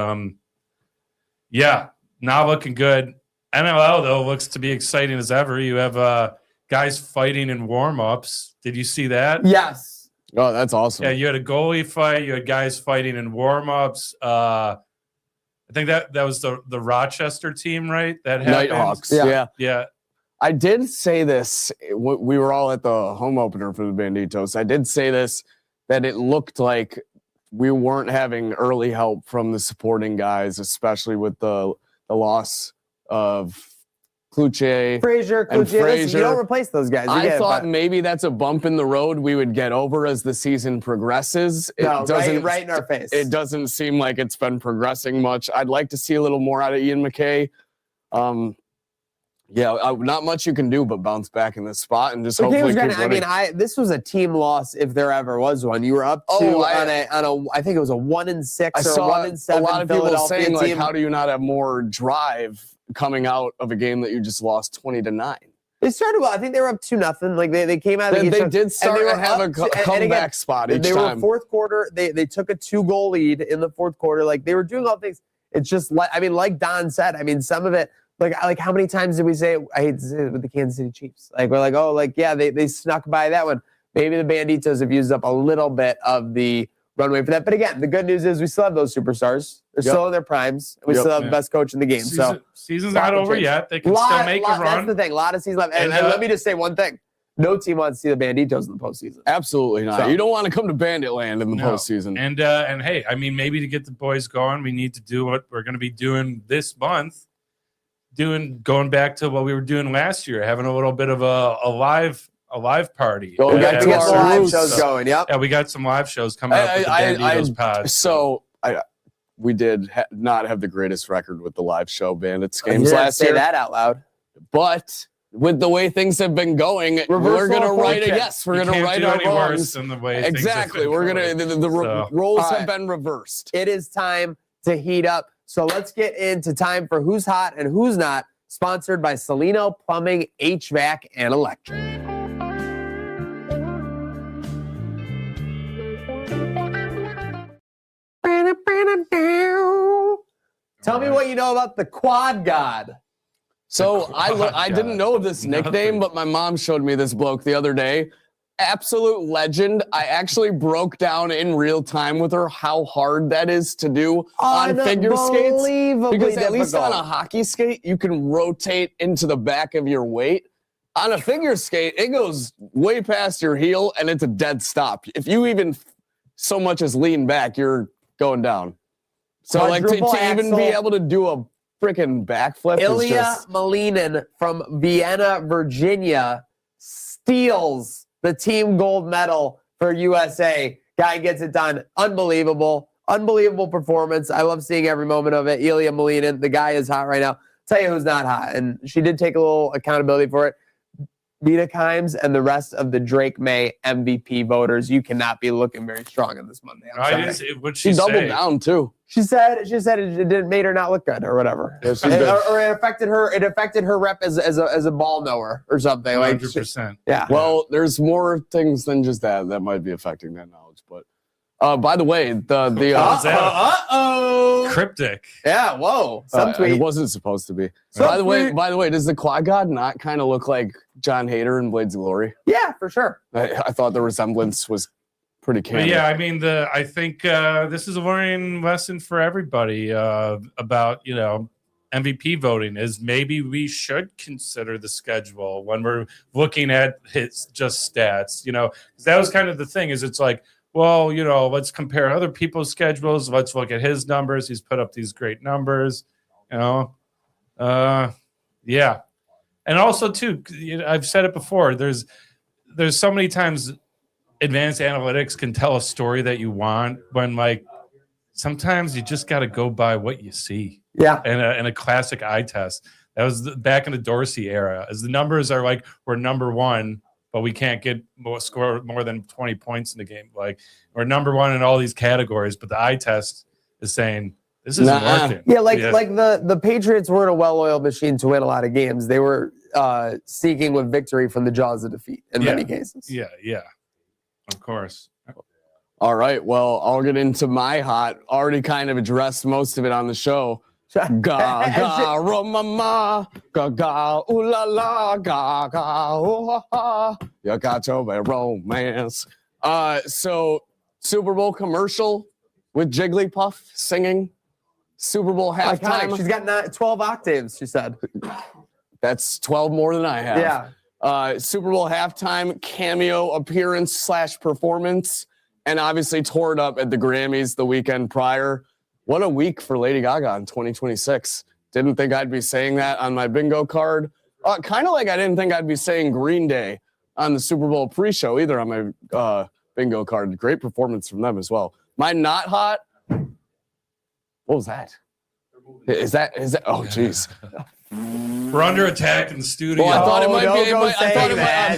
Speaker 3: Yeah, not looking good. NLL though looks to be exciting as ever. You have guys fighting in warm-ups. Did you see that?
Speaker 1: Yes.
Speaker 4: Oh, that's awesome.
Speaker 3: Yeah, you had a goalie fight. You had guys fighting in warm-ups. I think that was the Rochester team, right? That happened.
Speaker 4: Nighthawks.
Speaker 1: Yeah.
Speaker 4: Yeah.
Speaker 3: Yeah.
Speaker 4: I did say this. We were all at the home opener for the Banditos. I did say this, that it looked like we weren't having early help from the supporting guys, especially with the loss of Kluche.
Speaker 1: Frazier,
Speaker 4: And
Speaker 1: Kluge, listen,
Speaker 4: Frazier.
Speaker 1: you don't replace those guys. You
Speaker 4: I
Speaker 1: get it,
Speaker 4: thought
Speaker 1: but-
Speaker 4: maybe that's a bump in the road we would get over as the season progresses.
Speaker 1: No,
Speaker 4: It doesn't
Speaker 1: right in our face.
Speaker 4: It doesn't seem like it's been progressing much. I'd like to see a little more out of Ian McKay. Not much you can do but bounce back in this spot and just
Speaker 1: McKay
Speaker 4: hopefully
Speaker 1: was
Speaker 4: keep
Speaker 1: gonna,
Speaker 4: winning.
Speaker 1: this was a team loss if there ever was one. You were up to I think it was a 1-6
Speaker 4: I
Speaker 1: or
Speaker 4: saw
Speaker 1: 1-7
Speaker 4: a lot of people
Speaker 1: Philadelphia
Speaker 4: saying, like,
Speaker 1: team.
Speaker 4: how do you not have more drive coming out of a game that you just lost 20-9?
Speaker 1: They started well. I think they were up 2-0. Like they came out. Of the
Speaker 4: They
Speaker 1: gate,
Speaker 4: did start
Speaker 1: and they
Speaker 4: to
Speaker 1: were
Speaker 4: have a
Speaker 1: up to- and
Speaker 4: comeback
Speaker 1: again,
Speaker 4: spot each
Speaker 1: They
Speaker 4: time.
Speaker 1: were fourth quarter. They took a 2-goal lead in the fourth quarter. Like they were doing all things. It's just like Don said. I mean, some of it. Like how many times did we say it? I hate to say it with the Kansas City Chiefs. Like we're like, oh, like yeah, they snuck by that one. Maybe the Banditos have used up a little bit of the runway for that. But again, the good news is we still have those superstars. They're still in their primes. And we still have the best coach in the game. So
Speaker 3: Season's not over yet. They can still make a run.
Speaker 1: That's the thing. A lot of season left. And let me just say one thing. No team wants to see the Banditos in the postseason.
Speaker 4: Absolutely not.
Speaker 1: So-
Speaker 4: You don't want to come to Bandit Land in the
Speaker 3: No.
Speaker 4: postseason.
Speaker 3: And hey, I mean, maybe to get the boys going, we need to do what we're going to be doing this month. Going back to what we were doing last year, having a little bit of a live party.
Speaker 4: Going
Speaker 1: We
Speaker 4: back
Speaker 1: got
Speaker 4: to
Speaker 1: to get
Speaker 4: our
Speaker 1: the live
Speaker 4: roots.
Speaker 1: shows going. Yep.
Speaker 3: Yeah, we got some live shows coming up with the Banditos pod.
Speaker 4: So we did not have the greatest record with the live show Bandits
Speaker 1: You
Speaker 4: games
Speaker 1: didn't
Speaker 4: last
Speaker 1: say
Speaker 4: year,
Speaker 1: that out loud.
Speaker 4: but with the way things have been going, we're
Speaker 1: Reversal
Speaker 4: going to
Speaker 1: of
Speaker 4: write it.
Speaker 1: fortune.
Speaker 4: Yes, we're
Speaker 3: You
Speaker 4: going to
Speaker 3: can't
Speaker 4: write
Speaker 3: do
Speaker 4: our
Speaker 3: any worse
Speaker 4: wrongs.
Speaker 3: than the way things have
Speaker 4: Exactly.
Speaker 3: been
Speaker 4: We're
Speaker 3: going.
Speaker 4: going to the
Speaker 3: So-
Speaker 4: roles
Speaker 1: All
Speaker 4: have
Speaker 1: right.
Speaker 4: been reversed.
Speaker 1: It is time to heat up. So let's get into time for who's hot and who's not. Sponsored by Salino Plumbing, HVAC, and Electric. Tell me what you know about the Quad God.
Speaker 4: So
Speaker 3: God,
Speaker 4: I didn't know of this
Speaker 3: Nothing.
Speaker 4: nickname, but my mom showed me this bloke the other day. Absolute legend. I actually broke down in real time with her how hard that is to do on figure skates.
Speaker 1: Unbelievably
Speaker 4: Because at least on
Speaker 1: difficult.
Speaker 4: a hockey skate, you can rotate into the back of your weight. On a figure skate, it goes way past your heel and it's a dead stop. If you even so much as lean back, you're going down. So like to
Speaker 1: Quadruple
Speaker 4: even be
Speaker 1: axel.
Speaker 4: able to do a freaking backflip is
Speaker 1: Ilya
Speaker 4: just...
Speaker 1: Malinin from Vienna, Virginia, steals the team gold medal for USA. Guy gets it done. Unbelievable. Unbelievable performance. I love seeing every moment of it. Ilya Malinin, the guy is hot right now. Tell you who's not hot. And she did take a little accountability for it. Vita Kimes and the rest of the Drake May MVP voters. You cannot be looking very strong on this Monday. I'm sorry.
Speaker 3: What'd
Speaker 4: She
Speaker 3: she
Speaker 4: doubled
Speaker 3: say?
Speaker 4: down too.
Speaker 1: She said it didn't made her not look good or whatever.
Speaker 4: Yeah, she's good.
Speaker 1: Or it affected her. It affected her rep as a ball knower or something. Like,
Speaker 3: 100%.
Speaker 1: yeah.
Speaker 4: Well, there's more things than just that might be affecting that knowledge. But by the way, the
Speaker 3: What's that?
Speaker 1: Uh-oh.
Speaker 3: Cryptic.
Speaker 1: Yeah. Whoa. Some
Speaker 4: it
Speaker 1: tweet.
Speaker 4: wasn't supposed to be.
Speaker 1: Some
Speaker 4: By the
Speaker 1: tweet.
Speaker 4: way, does the Quad God not kind of look like John Hader in Blades of Glory?
Speaker 1: Yeah, for sure.
Speaker 4: I thought the resemblance was pretty
Speaker 3: But
Speaker 4: canny.
Speaker 3: yeah, I mean, I think this is a learning lesson for everybody about MVP voting. Is maybe we should consider the schedule when we're looking at his just stats. 'Cause that was kind of the thing. Is it's like, well, let's compare other people's schedules. Let's look at his numbers. He's put up these great numbers. Yeah, and also too, I've said it before. There's so many times advanced analytics can tell a story that you want when sometimes you just got to go by what you see.
Speaker 1: Yeah.
Speaker 3: And a classic eye test. That was back in the Dorsey era. As the numbers are we're number one, but we can't score more than 20 points in the game. Like, we're number one in all these categories, but the eye test is saying this isn't working.
Speaker 1: Yeah, like the Patriots weren't a well-oiled machine to win a lot of games. They were seeking with victory from the jaws of defeat in many cases.
Speaker 3: Yeah, of course.
Speaker 4: All right, well, I'll get into my hot. Already kind of addressed most of it on the show. Ga ga ro mama, ga ga ooh la la, ga ga ooh ha ha. You got to be romance. So Super Bowl commercial with Jigglypuff singing. Super Bowl halftime.
Speaker 1: She's got 12 octaves, she said.
Speaker 4: That's 12 more than I have.
Speaker 1: Yeah.
Speaker 4: Super Bowl halftime cameo appearance / performance, and obviously tore it up at the Grammys the weekend prior. What a week for Lady Gaga in 2026. Didn't think I'd be saying that on my bingo card. Kind of like I didn't think I'd be saying Green Day on the Super Bowl pre-show either on my bingo card. Great performance from them as well. My not hot. What was that? Is that? Oh, jeez.
Speaker 3: We're under attack in the studio.
Speaker 4: Well, I thought it might be.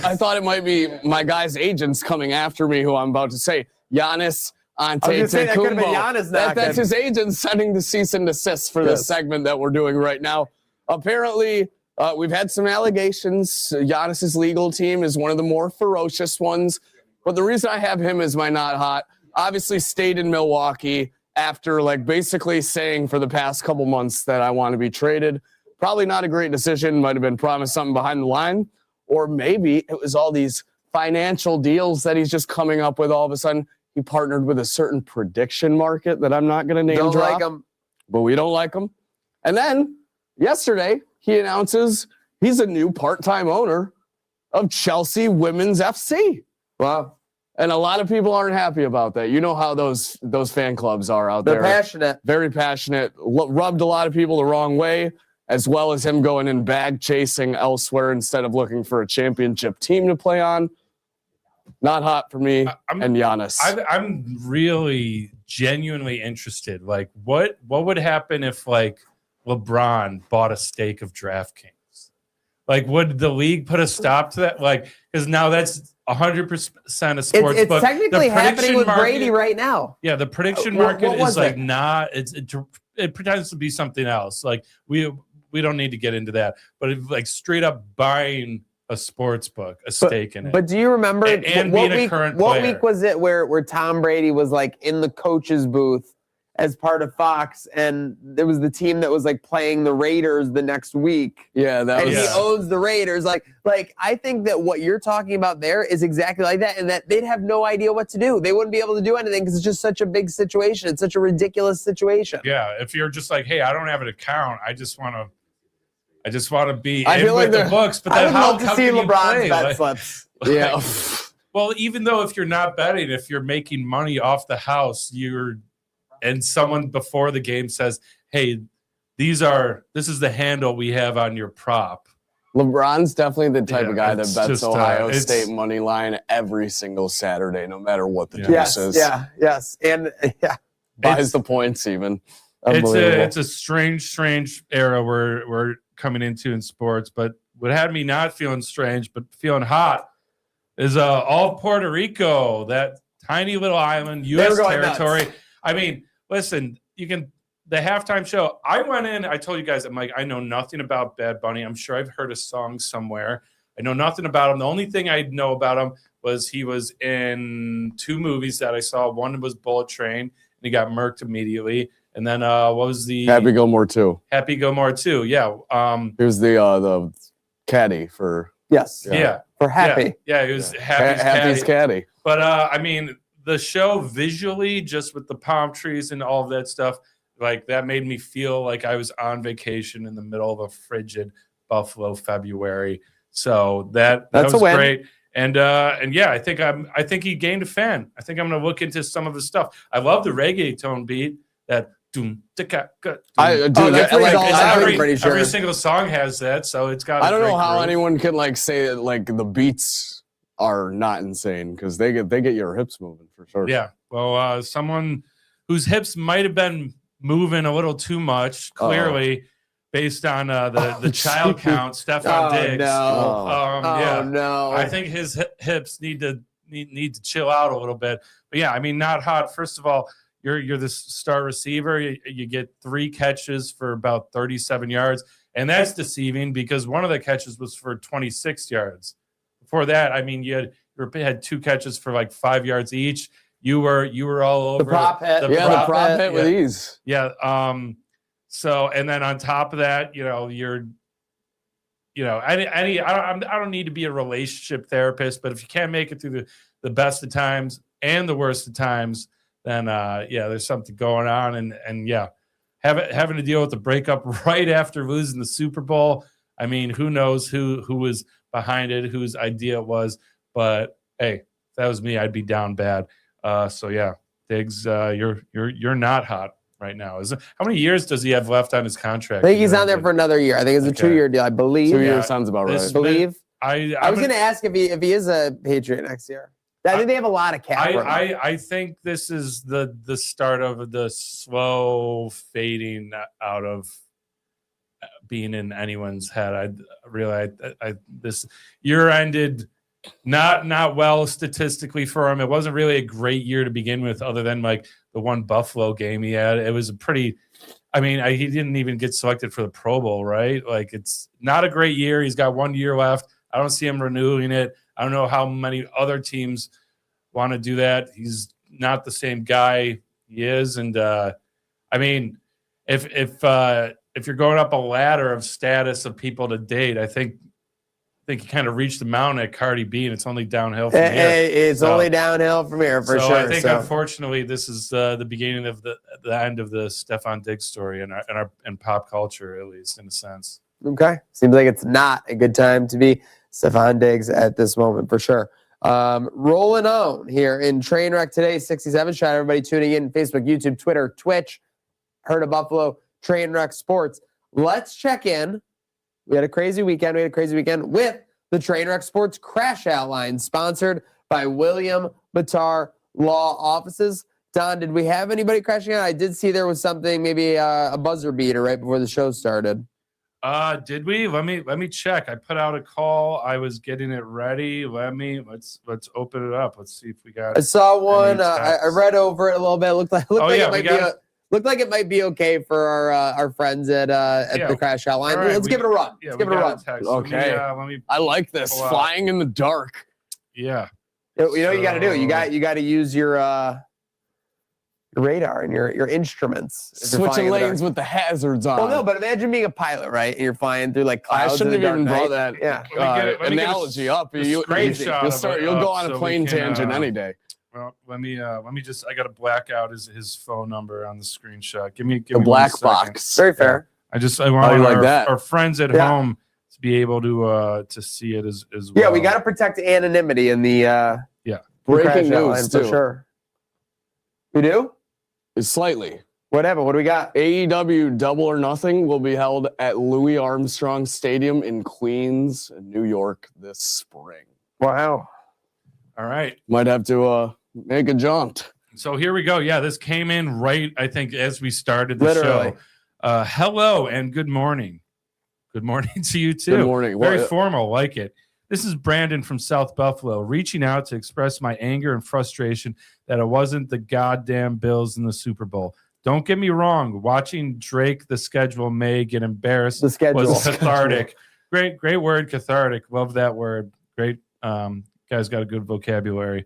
Speaker 1: I
Speaker 4: thought it might be my guy's agents coming after me. Who I'm about to say, Giannis Antetokounmpo. That's his agent sending the cease and desist for this segment that we're doing right now. Apparently, we've had some allegations. Giannis's legal team is one of the more ferocious ones. But the reason I have him as my not hot, obviously stayed in Milwaukee after basically saying for the past couple months that I want to be traded. Probably not a great decision. Might have been promised something behind the line. Or maybe it was all these financial deals that he's just coming up with all of a sudden. He partnered with a certain prediction market that I'm not going to name drop.
Speaker 1: Like him.
Speaker 4: But we don't like him. And then yesterday, he announces he's a new part-time owner of Chelsea Women's FC.
Speaker 1: Wow.
Speaker 4: And a lot of people aren't happy about that. You know how those fan clubs are out there.
Speaker 1: They're passionate.
Speaker 4: Very passionate. Rubbed a lot of people the wrong way, as well as him going and bag chasing elsewhere instead of looking for a championship team to play on. Not hot for me and Giannis.
Speaker 3: I'm really genuinely interested. Like, what would happen if LeBron bought a stake of DraftKings? Like, would the league put a stop to that? Like, because now that's 100% of sports.
Speaker 1: It's technically happening with Brady right now.
Speaker 3: Yeah, the prediction market is not. It pretends to be something else. Like, we don't need to get into that. But it's straight up buying a sports book, a stake in it.
Speaker 1: But do you remember
Speaker 3: and being a current player?
Speaker 1: What week was it where Tom Brady was in the coach's booth as part of Fox, and there was the team that was playing the Raiders the next week?
Speaker 4: Yeah,
Speaker 1: he owns the Raiders. I think that what you're talking about there is exactly like that, and that they'd have no idea what to do. They wouldn't be able to do anything because it's just such a big situation. It's such a ridiculous situation.
Speaker 3: Yeah, if you're just hey, I don't have an account. I just want to be
Speaker 4: I
Speaker 3: in
Speaker 4: feel
Speaker 3: with the books. But
Speaker 1: I
Speaker 3: then
Speaker 1: would love to see LeBron's bet
Speaker 3: slips.
Speaker 4: Yeah.
Speaker 3: Well, even though if you're not betting, if you're making money off the house, and someone before the game says, "Hey, this is the handle we have on your prop."
Speaker 4: LeBron's definitely the type of guy that bets
Speaker 3: just,
Speaker 4: Ohio State money line every single Saturday, no matter what the juice is.
Speaker 1: Yes, and
Speaker 4: buys the points even.
Speaker 3: It's a strange era we're coming into in sports. But what had me not feeling strange but feeling hot is all Puerto Rico, that tiny little island, U.S. territory.
Speaker 1: Nuts.
Speaker 3: I mean, listen, the halftime show, I went in, I told you guys, I'm I know nothing about Bad Bunny. I'm sure I've heard a song somewhere. I know nothing about him. The only thing I know about him was he was in 2 movies that I saw. One was Bullet Train, and he got murked immediately. And then what was the
Speaker 4: Happy Gilmore 2?
Speaker 3: Happy Gilmore 2, yeah.
Speaker 4: Here's the caddy for
Speaker 1: for Happy.
Speaker 3: Yeah, it was Happy's
Speaker 4: caddy.
Speaker 3: But I mean, the show visually, just with the palm trees and all of that stuff, that made me feel like I was on vacation in the middle of a frigid Buffalo February. So that was great. And yeah, I think he gained a fan. I think I'm gonna look into some of his stuff. I love the reggaeton beat that. Every single song has that, so it's got.
Speaker 4: I don't know how anyone can say that the beats are not insane because they get your hips moving for sure.
Speaker 3: Yeah, well, someone whose hips might have been moving a little too much clearly based on the child count, Stephon Diggs.
Speaker 1: No.
Speaker 3: Yeah.
Speaker 1: No.
Speaker 3: I think his hips need to chill out a little bit. But yeah, I mean, not hot. First of all, you're the star receiver. You get 3 catches for about 37 yards, and that's deceiving because one of the catches was for 26 yards. Before that, I mean, you had 2 catches for like 5 yards each. You were all over
Speaker 1: the prop hit.
Speaker 4: The prop hit with ease.
Speaker 3: Yeah. So, and then on top of that, I don't need to be a relationship therapist, but if you can't make it through the best of times and the worst of times, then there's something going on. And having to deal with the breakup right after losing the Super Bowl. I mean, who knows who was behind it, whose idea it was, but hey, if that was me, I'd be down bad. So yeah, Diggs, you're not hot right now. How many years does he have left on his contract?
Speaker 1: I think he's on there for another year. I think it's a 2-year deal. I believe.
Speaker 4: 2 years sounds about right.
Speaker 1: I believe.
Speaker 3: I
Speaker 1: was going to ask if he is a Patriot next year. I think they have a lot of cap.
Speaker 3: I think this is the start of the slow fading out of being in anyone's head. This year ended not well statistically for him. It wasn't really a great year to begin with, other than like the one Buffalo game he had. It was a pretty. I mean, he didn't even get selected for the Pro Bowl, right? Like, it's not a great year. He's got 1 year left. I don't see him renewing it. I don't know how many other teams want to do that. He's not the same guy he is. And I mean, if you're going up a ladder of status of people to date, I think you kind of reached the mountain at Cardi B, and it's only downhill from here.
Speaker 1: It's only downhill from here for sure.
Speaker 3: I think, unfortunately, this is the beginning of the end of the Stephon Diggs story in pop culture, at least in a sense.
Speaker 1: Okay, seems like it's not a good time to be Stephon Diggs at this moment for sure. Rolling on here in Trainwreck today, 67. Shout out everybody tuning in: Facebook, YouTube, Twitter, Twitch. Heard of Buffalo, Trainwreck Sports. Let's check in. We had a crazy weekend. With the Trainwreck Sports Crash Outline, sponsored by William Matar Law Offices. Don, did we have anybody crashing out? I did see there was something, maybe a buzzer beater right before the show started.
Speaker 3: Did we? Let me check. I put out a call. I was getting it ready. Let's open it up. Let's see if we got.
Speaker 1: I saw one. I read over it a little bit. Looked like it might be okay for our friends at the Crash Outline. Right, let's give it a run.
Speaker 3: Yeah,
Speaker 1: let's give it a run.
Speaker 4: Okay.
Speaker 3: Let me
Speaker 4: I like this. Flying in the dark.
Speaker 3: Yeah.
Speaker 1: You know what you got to do? You got to use your radar and your instruments.
Speaker 4: Switching lanes with the hazards on.
Speaker 1: Well, no, but imagine being a pilot, right? And you're flying through like clouds.
Speaker 4: I shouldn't have even brought that
Speaker 3: analogy
Speaker 4: up. You'll go on a plane tangent any day.
Speaker 3: Well, let me just. I got to black out his phone number on the screenshot. Give me
Speaker 4: a black box.
Speaker 1: Very fair.
Speaker 3: I want our friends at home to be able to see it as well.
Speaker 1: Yeah, we got to protect anonymity in the
Speaker 4: breaking news too.
Speaker 1: For sure. We do?
Speaker 4: Slightly.
Speaker 1: Whatever. What do we got?
Speaker 4: AEW Double or Nothing will be held at Louis Armstrong Stadium in Queens, New York this spring.
Speaker 1: Wow.
Speaker 3: All right.
Speaker 4: Might have to make a jaunt.
Speaker 3: So here we go. Yeah, this came in right, I think, as we started the show. Hello and good morning. Good morning to you too.
Speaker 4: Good morning.
Speaker 3: Very formal, like it. This is Brandon from South Buffalo, reaching out to express my anger and frustration that it wasn't the goddamn Bills in the Super Bowl. Don't get me wrong. Watching Drake, the schedule may get embarrassed.
Speaker 1: The schedule
Speaker 3: was cathartic. Great word, cathartic. Love that word. Great. Guys got a good vocabulary.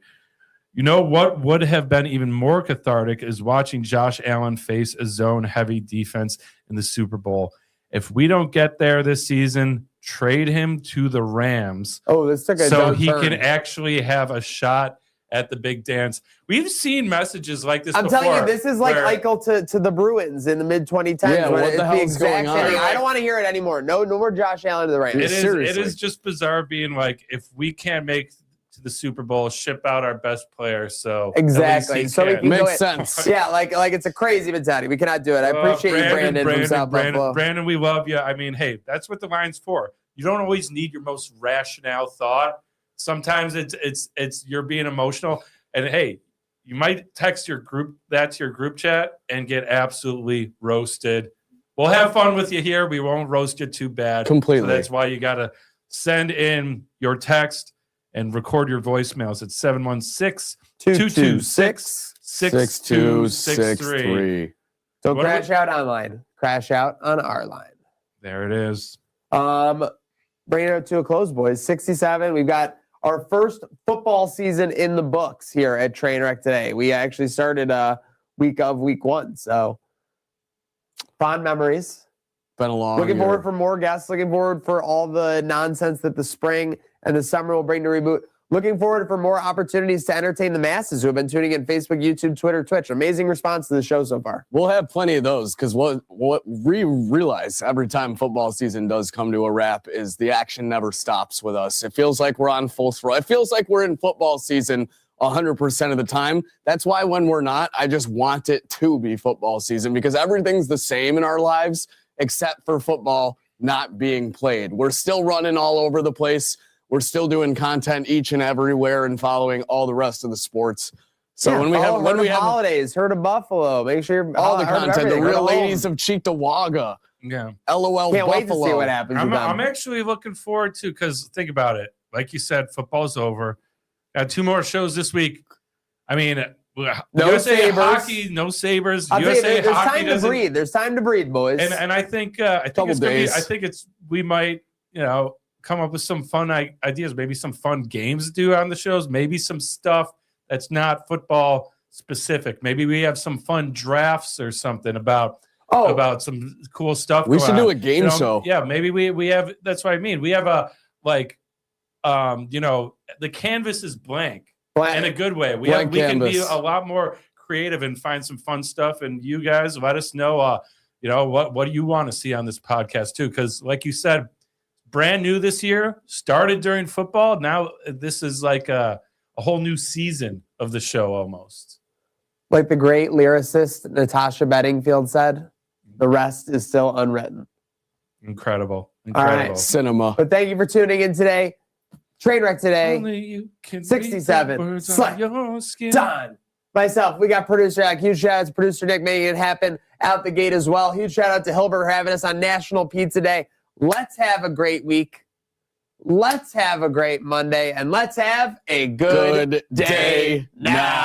Speaker 3: You know what would have been even more cathartic is watching Josh Allen face a zone-heavy defense in the Super Bowl. If we don't get there this season, trade him to the Rams.
Speaker 1: Oh, this took a
Speaker 3: so he can actually have a shot at the big dance. We've seen messages like this.
Speaker 1: I'm telling you, this is like Eichel to the Bruins in the mid-2010s.
Speaker 4: Yeah, what the hell is going on?
Speaker 1: I don't want to hear it anymore. No more Josh Allen to the Rams.
Speaker 3: It is just bizarre being like, if we can't make to the Super Bowl, ship out our best player. So
Speaker 1: exactly. So we can
Speaker 4: makes sense.
Speaker 1: Yeah, like it's a crazy mentality. We cannot do it. I appreciate you, Brandon from South Buffalo.
Speaker 3: Brandon, we love you. I mean, hey, that's what the line's for. You don't always need your most rational thought. Sometimes it's you're being emotional, and hey, you might text your group to your group chat and get absolutely roasted. we'll have fun with you here. We won't roast you too bad.
Speaker 4: Completely.
Speaker 3: So that's why you got to send in your text and record your voicemails at 716-226-6263.
Speaker 1: Don't crash out online. Crash out on our line.
Speaker 3: There it is.
Speaker 1: Bringing it to a close, boys. 67. We've got our first football season in the books here at Trainwreck today. We actually started week 1. So fond memories.
Speaker 4: Been a long
Speaker 1: Looking
Speaker 4: year.
Speaker 1: forward for more guests. Looking forward for all the nonsense that the spring and the summer will bring to reboot. Looking forward for more opportunities to entertain the masses who have been tuning in Facebook, YouTube, Twitter, Twitch. Amazing response to the show so far.
Speaker 4: We'll have plenty of those because what we realize every time football season does come to a wrap is the action never stops with us. It feels like we're on full throttle. It feels like we're in football season 100% of the time. That's why when we're not, I just want it to be football season because everything's the same in our lives except for football not being played. We're still running all over the place. We're still doing content each and everywhere and following all the rest of the sports. So when we have
Speaker 1: holidays, Herd of Buffalo, make sure you're
Speaker 4: all the content, the real ladies of Cheektowaga.
Speaker 3: Yeah.
Speaker 4: LOL
Speaker 1: Can't
Speaker 4: Buffalo.
Speaker 1: wait to see what happens with them.
Speaker 3: I'm actually looking forward to, because think about it. Like you said, football's over. Got 2 more shows this week. I mean,
Speaker 1: No
Speaker 3: USA
Speaker 1: Sabres.
Speaker 3: hockey, no Sabres.
Speaker 1: I'll tell you,
Speaker 3: USA
Speaker 1: there's
Speaker 3: hockey
Speaker 1: time to breathe. There's time to breathe, boys.
Speaker 3: And I think
Speaker 4: Couple
Speaker 3: it's gonna be,
Speaker 4: days.
Speaker 3: I think we might come up with some fun ideas, maybe some fun games to do on the shows, maybe some stuff that's not football specific. Maybe we have some fun drafts or something about some cool stuff.
Speaker 4: We should do a
Speaker 3: on.
Speaker 4: game show.
Speaker 3: Yeah, maybe we have. That's what I mean. We have a the canvas is blank in a good way. We can be a lot more creative and find some fun stuff. And you guys, let us know. What do you want to see on this podcast too? Because like you said, brand new this year, started during football. Now this is like a whole new season of the show almost.
Speaker 1: Like the great lyricist Natasha Bedingfield said, the rest is still unwritten.
Speaker 3: Incredible.
Speaker 1: All right.
Speaker 4: Cinema.
Speaker 1: But thank you for tuning in today. Trainwreck today.
Speaker 3: Only you can
Speaker 1: 67.
Speaker 3: read the words on
Speaker 1: Slap.
Speaker 3: your skin.
Speaker 1: Done. Myself, we got producer Jack. Huge shout out to producer Nick making it happen out the gate as well. Huge shout out to Hilbert for having us on National Pizza Day. Let's have a great week. Let's have a great Monday. And let's have a good day now.